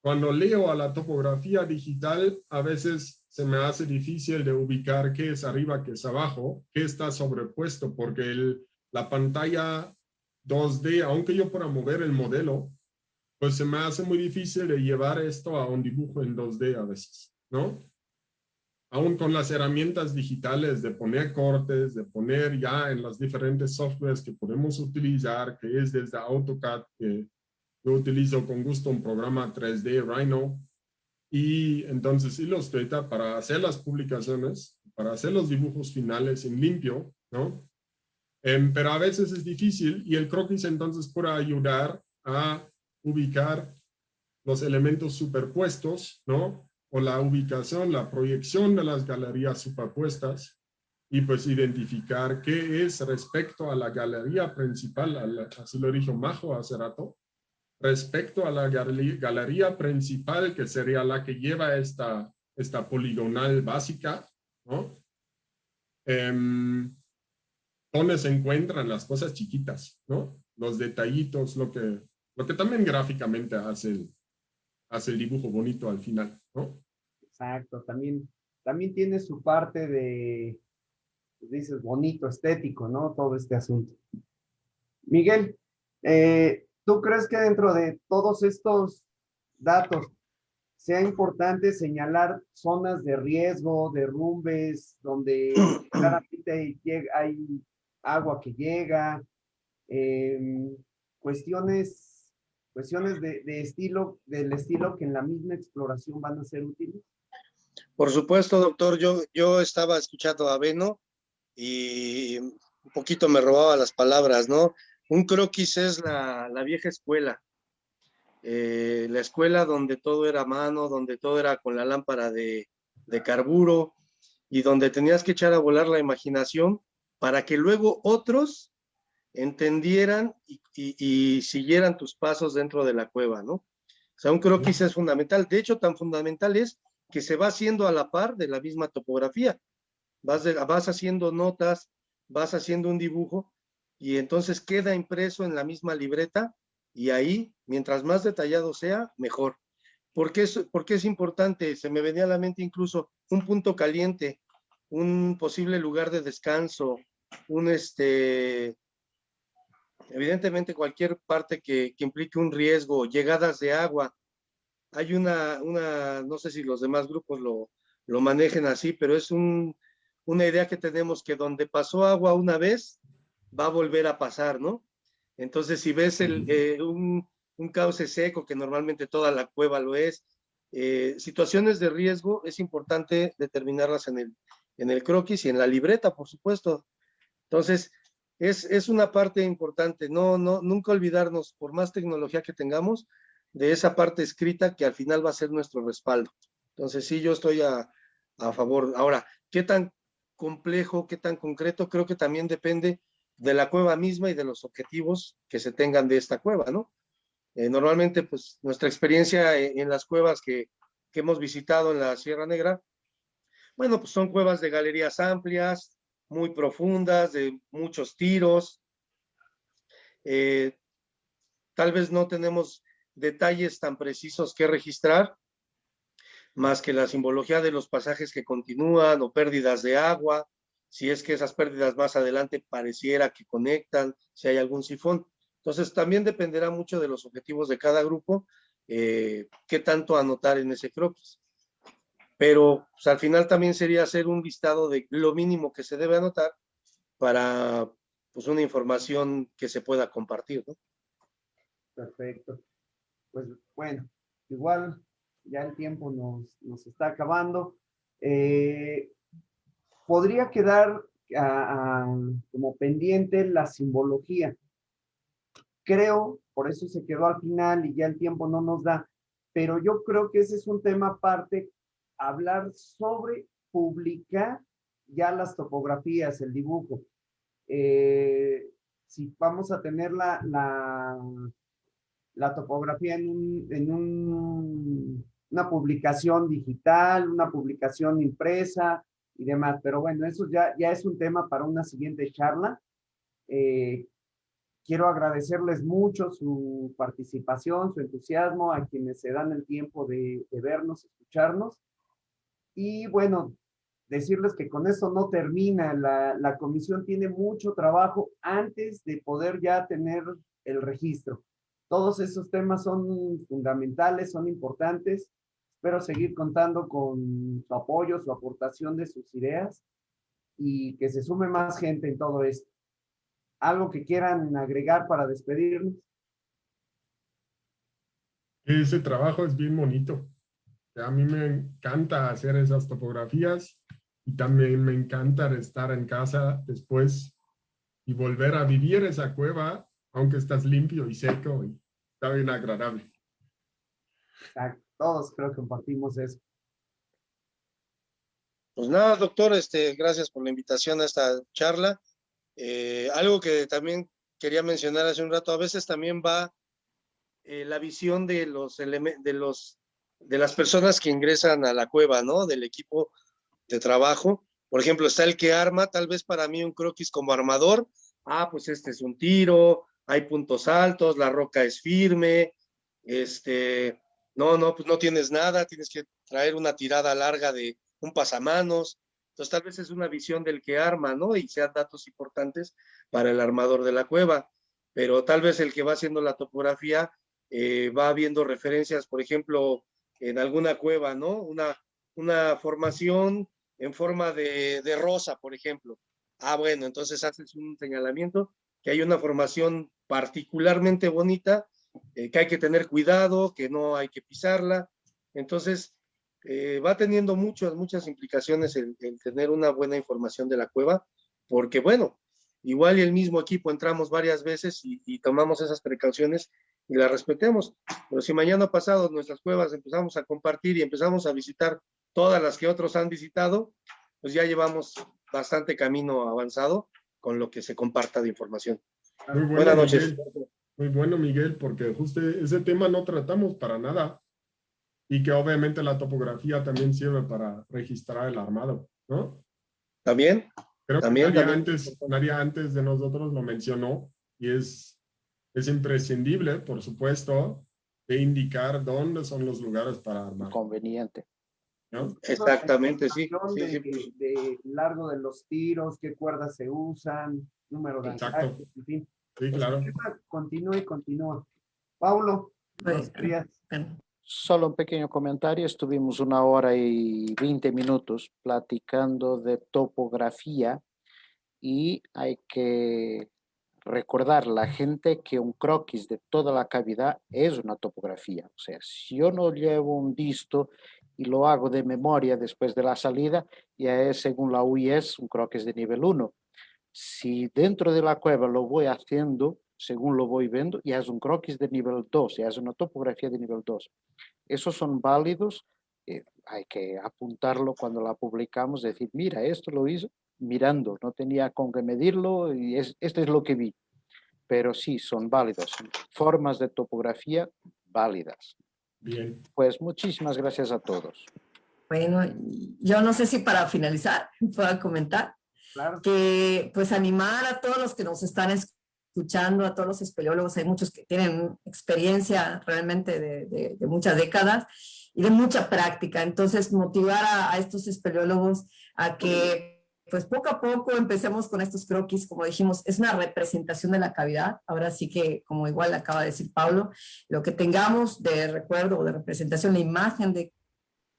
Cuando leo a la topografía digital, a veces se me hace difícil de ubicar qué es arriba, qué es abajo, qué está sobrepuesto, porque la pantalla 2D, aunque yo pueda mover el modelo, pues se me hace muy difícil de llevar esto a un dibujo en 2D a veces, ¿no? Aún con las herramientas digitales de poner cortes, de poner ya en las diferentes softwares que podemos utilizar, que es desde AutoCAD, que yo utilizo con gusto un programa 3D, Rhino, y entonces Illustrator para hacer las publicaciones, para hacer los dibujos finales en limpio, ¿no? Pero a veces es difícil y el croquis entonces puede ayudar a ubicar los elementos superpuestos, ¿no? O la ubicación, la proyección de las galerías superpuestas y pues identificar qué es respecto a la galería principal, así lo dijo Majo hace rato, respecto a la galería principal, que sería la que lleva esta poligonal básica, ¿no? Donde se encuentran las cosas chiquitas, ¿no? Los detallitos, lo que también gráficamente hace el dibujo bonito al final, ¿no? Exacto, también tiene su parte de, pues dices, bonito, estético, ¿no? Todo este asunto. Miguel, ¿tú crees que dentro de todos estos datos sea importante señalar zonas de riesgo, derrumbes, donde claramente hay agua que llega, eh, cuestiones, cuestiones de estilo, del estilo que en la misma exploración van a ser útiles? Por supuesto, doctor, yo estaba escuchando a Beno y un poquito me robaba las palabras, ¿no? Un croquis es la vieja escuela, la escuela donde todo era a mano, donde todo era con la lámpara de carburo y donde tenías que echar a volar la imaginación para que luego otros entendieran y siguieran tus pasos dentro de la cueva, ¿no? O sea, un croquis es fundamental. De hecho, tan fundamental es que se va haciendo a la par de la misma topografía. Vas haciendo notas, vas haciendo un dibujo y entonces queda impreso en la misma libreta y ahí, mientras más detallado sea, mejor. ¿Por qué es importante? Se me venía a la mente incluso un punto caliente, un posible lugar de descanso, evidentemente cualquier parte que implique un riesgo, llegadas de agua. Hay no sé si los demás grupos lo manejen así, pero es una idea que tenemos que donde pasó agua una vez, va a volver a pasar, ¿no? Entonces, si ves un cauce seco, que normalmente toda la cueva lo es, situaciones de riesgo, es importante determinarlas en el croquis y en la libreta, por supuesto. Entonces, es una parte importante, nunca olvidarnos, por más tecnología que tengamos, de esa parte escrita que al final va a ser nuestro respaldo. Entonces, sí, yo estoy a favor. Ahora, ¿qué tan complejo, qué tan concreto? Creo que también depende de la cueva misma y de los objetivos que se tengan de esta cueva, ¿no? Normalmente, pues, nuestra experiencia en las cuevas que hemos visitado en la Sierra Negra, bueno, pues son cuevas de galerías amplias, muy profundas, de muchos tiros. Tal vez no tenemos detalles tan precisos que registrar, más que la simbología de los pasajes que continúan o pérdidas de agua, si es que esas pérdidas más adelante pareciera que conectan, si hay algún sifón. Entonces, también dependerá mucho de los objetivos de cada grupo, qué tanto anotar en ese croquis. Pero pues, al final también sería hacer un listado de lo mínimo que se debe anotar para pues, una información que se pueda compartir, ¿no? Perfecto. Pues bueno, igual ya el tiempo nos está acabando. Podría quedar como pendiente la simbología. Creo, por eso se quedó al final y ya el tiempo no nos da, pero yo creo que ese es un tema aparte, hablar sobre publicar ya las topografías, el dibujo. Si vamos a tener la topografía una publicación digital, una publicación impresa y demás. Pero bueno, eso ya es un tema para una siguiente charla. Quiero agradecerles mucho su participación, su entusiasmo, a quienes se dan el tiempo de vernos, escucharnos. Y bueno, decirles que con eso no termina. La comisión tiene mucho trabajo antes de poder ya tener el registro. Todos esos temas son fundamentales, son importantes. Espero seguir contando con su apoyo, su aportación de sus ideas y que se sume más gente en todo esto. ¿Algo que quieran agregar para despedirnos? Ese trabajo es bien bonito. A mí me encanta hacer esas topografías y también me encanta estar en casa después y volver a vivir esa cueva, aunque estás limpio y seco y está bien agradable. Exacto. Todos creo que compartimos eso. Pues nada, doctor, gracias por la invitación a esta charla. Algo que también quería mencionar hace un rato, a veces también va la visión de de las personas que ingresan a la cueva, ¿no? Del equipo de trabajo. Por ejemplo, está el que arma, tal vez para mí un croquis como armador. Pues este es un tiro, hay puntos altos, la roca es firme, pues no tienes nada, tienes que traer una tirada larga de un pasamanos. Entonces tal vez es una visión del que arma, ¿no? Y sean datos importantes para el armador de la cueva. Pero tal vez el que va haciendo la topografía va viendo referencias, por ejemplo, en alguna cueva, ¿no? Una formación en forma de rosa, por ejemplo. Bueno, entonces haces un señalamiento que hay una formación particularmente bonita, que hay que tener cuidado, que no hay que pisarla. Entonces, va teniendo muchas implicaciones el tener una buena información de la cueva, porque bueno, igual y el mismo equipo entramos varias veces y tomamos esas precauciones y las respetemos. Pero si mañana pasado nuestras cuevas empezamos a compartir y empezamos a visitar todas las que otros han visitado, pues ya llevamos bastante camino avanzado con lo que se comparta de información. Muy bueno, Buenas noches. Miguel. Muy bueno, Miguel, porque justo ese tema no tratamos para nada y que obviamente la topografía también sirve para registrar el armado, ¿no? ¿También? Creo que También. nadie antes de nosotros lo mencionó y es imprescindible, por supuesto, de indicar dónde son los lugares para armar, Conveniente. ¿no? Exactamente, sí. De largo de los tiros, qué cuerdas se usan, número de Exacto. anclajes, en fin. Sí, claro. Continúa. Paulo, ¿nos querías? Solo un pequeño comentario. Estuvimos 1 hora y 20 minutos platicando de topografía y hay que recordar a la gente que un croquis de toda la cavidad es una topografía. O sea, si yo no llevo un visto y lo hago de memoria después de la salida, ya es, según la UIS, un croquis de nivel 1. Si dentro de la cueva lo voy haciendo, según lo voy viendo, ya es un croquis de nivel 2, ya es una topografía de nivel 2. Esos son válidos, hay que apuntarlo cuando la publicamos, decir, mira, esto lo hizo mirando, no tenía con qué medirlo y esto es lo que vi. Pero sí, son válidos, son formas de topografía válidas. Bien. Pues muchísimas gracias a todos. Bueno, yo no sé si para finalizar pueda comentar. Claro. Que pues animar a todos los que nos están escuchando, a todos los espeleólogos, hay muchos que tienen experiencia realmente de muchas décadas y de mucha práctica, entonces motivar a estos espeleólogos a que pues poco a poco empecemos con estos croquis, como dijimos, es una representación de la cavidad, ahora sí que como igual acaba de decir Pablo, lo que tengamos de recuerdo o de representación, la imagen de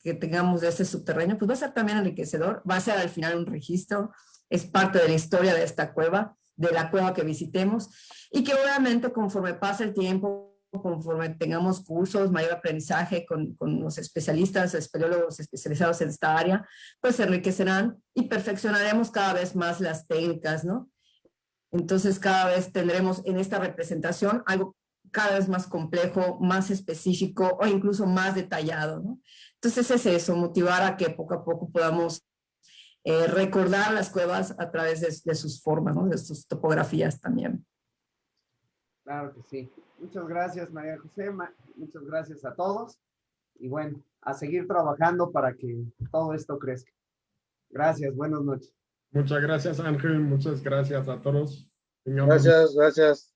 que tengamos de este subterráneo, pues va a ser también enriquecedor, va a ser al final un registro, es parte de la historia de esta cueva, de la cueva que visitemos, y que obviamente conforme pasa el tiempo, conforme tengamos cursos, mayor aprendizaje con los especialistas, espeleólogos especializados en esta área, pues se enriquecerán y perfeccionaremos cada vez más las técnicas, ¿no? Entonces cada vez tendremos en esta representación algo cada vez más complejo, más específico o incluso más detallado, ¿no? Entonces es eso, motivar a que poco a poco podamos recordar las cuevas a través de sus formas, ¿no? De sus topografías también. Claro que sí. Muchas gracias, María José. Muchas gracias a todos. Y bueno, a seguir trabajando para que todo esto crezca. Gracias, buenas noches. Muchas gracias, Ángel. Muchas gracias a todos. Gracias. Gracias.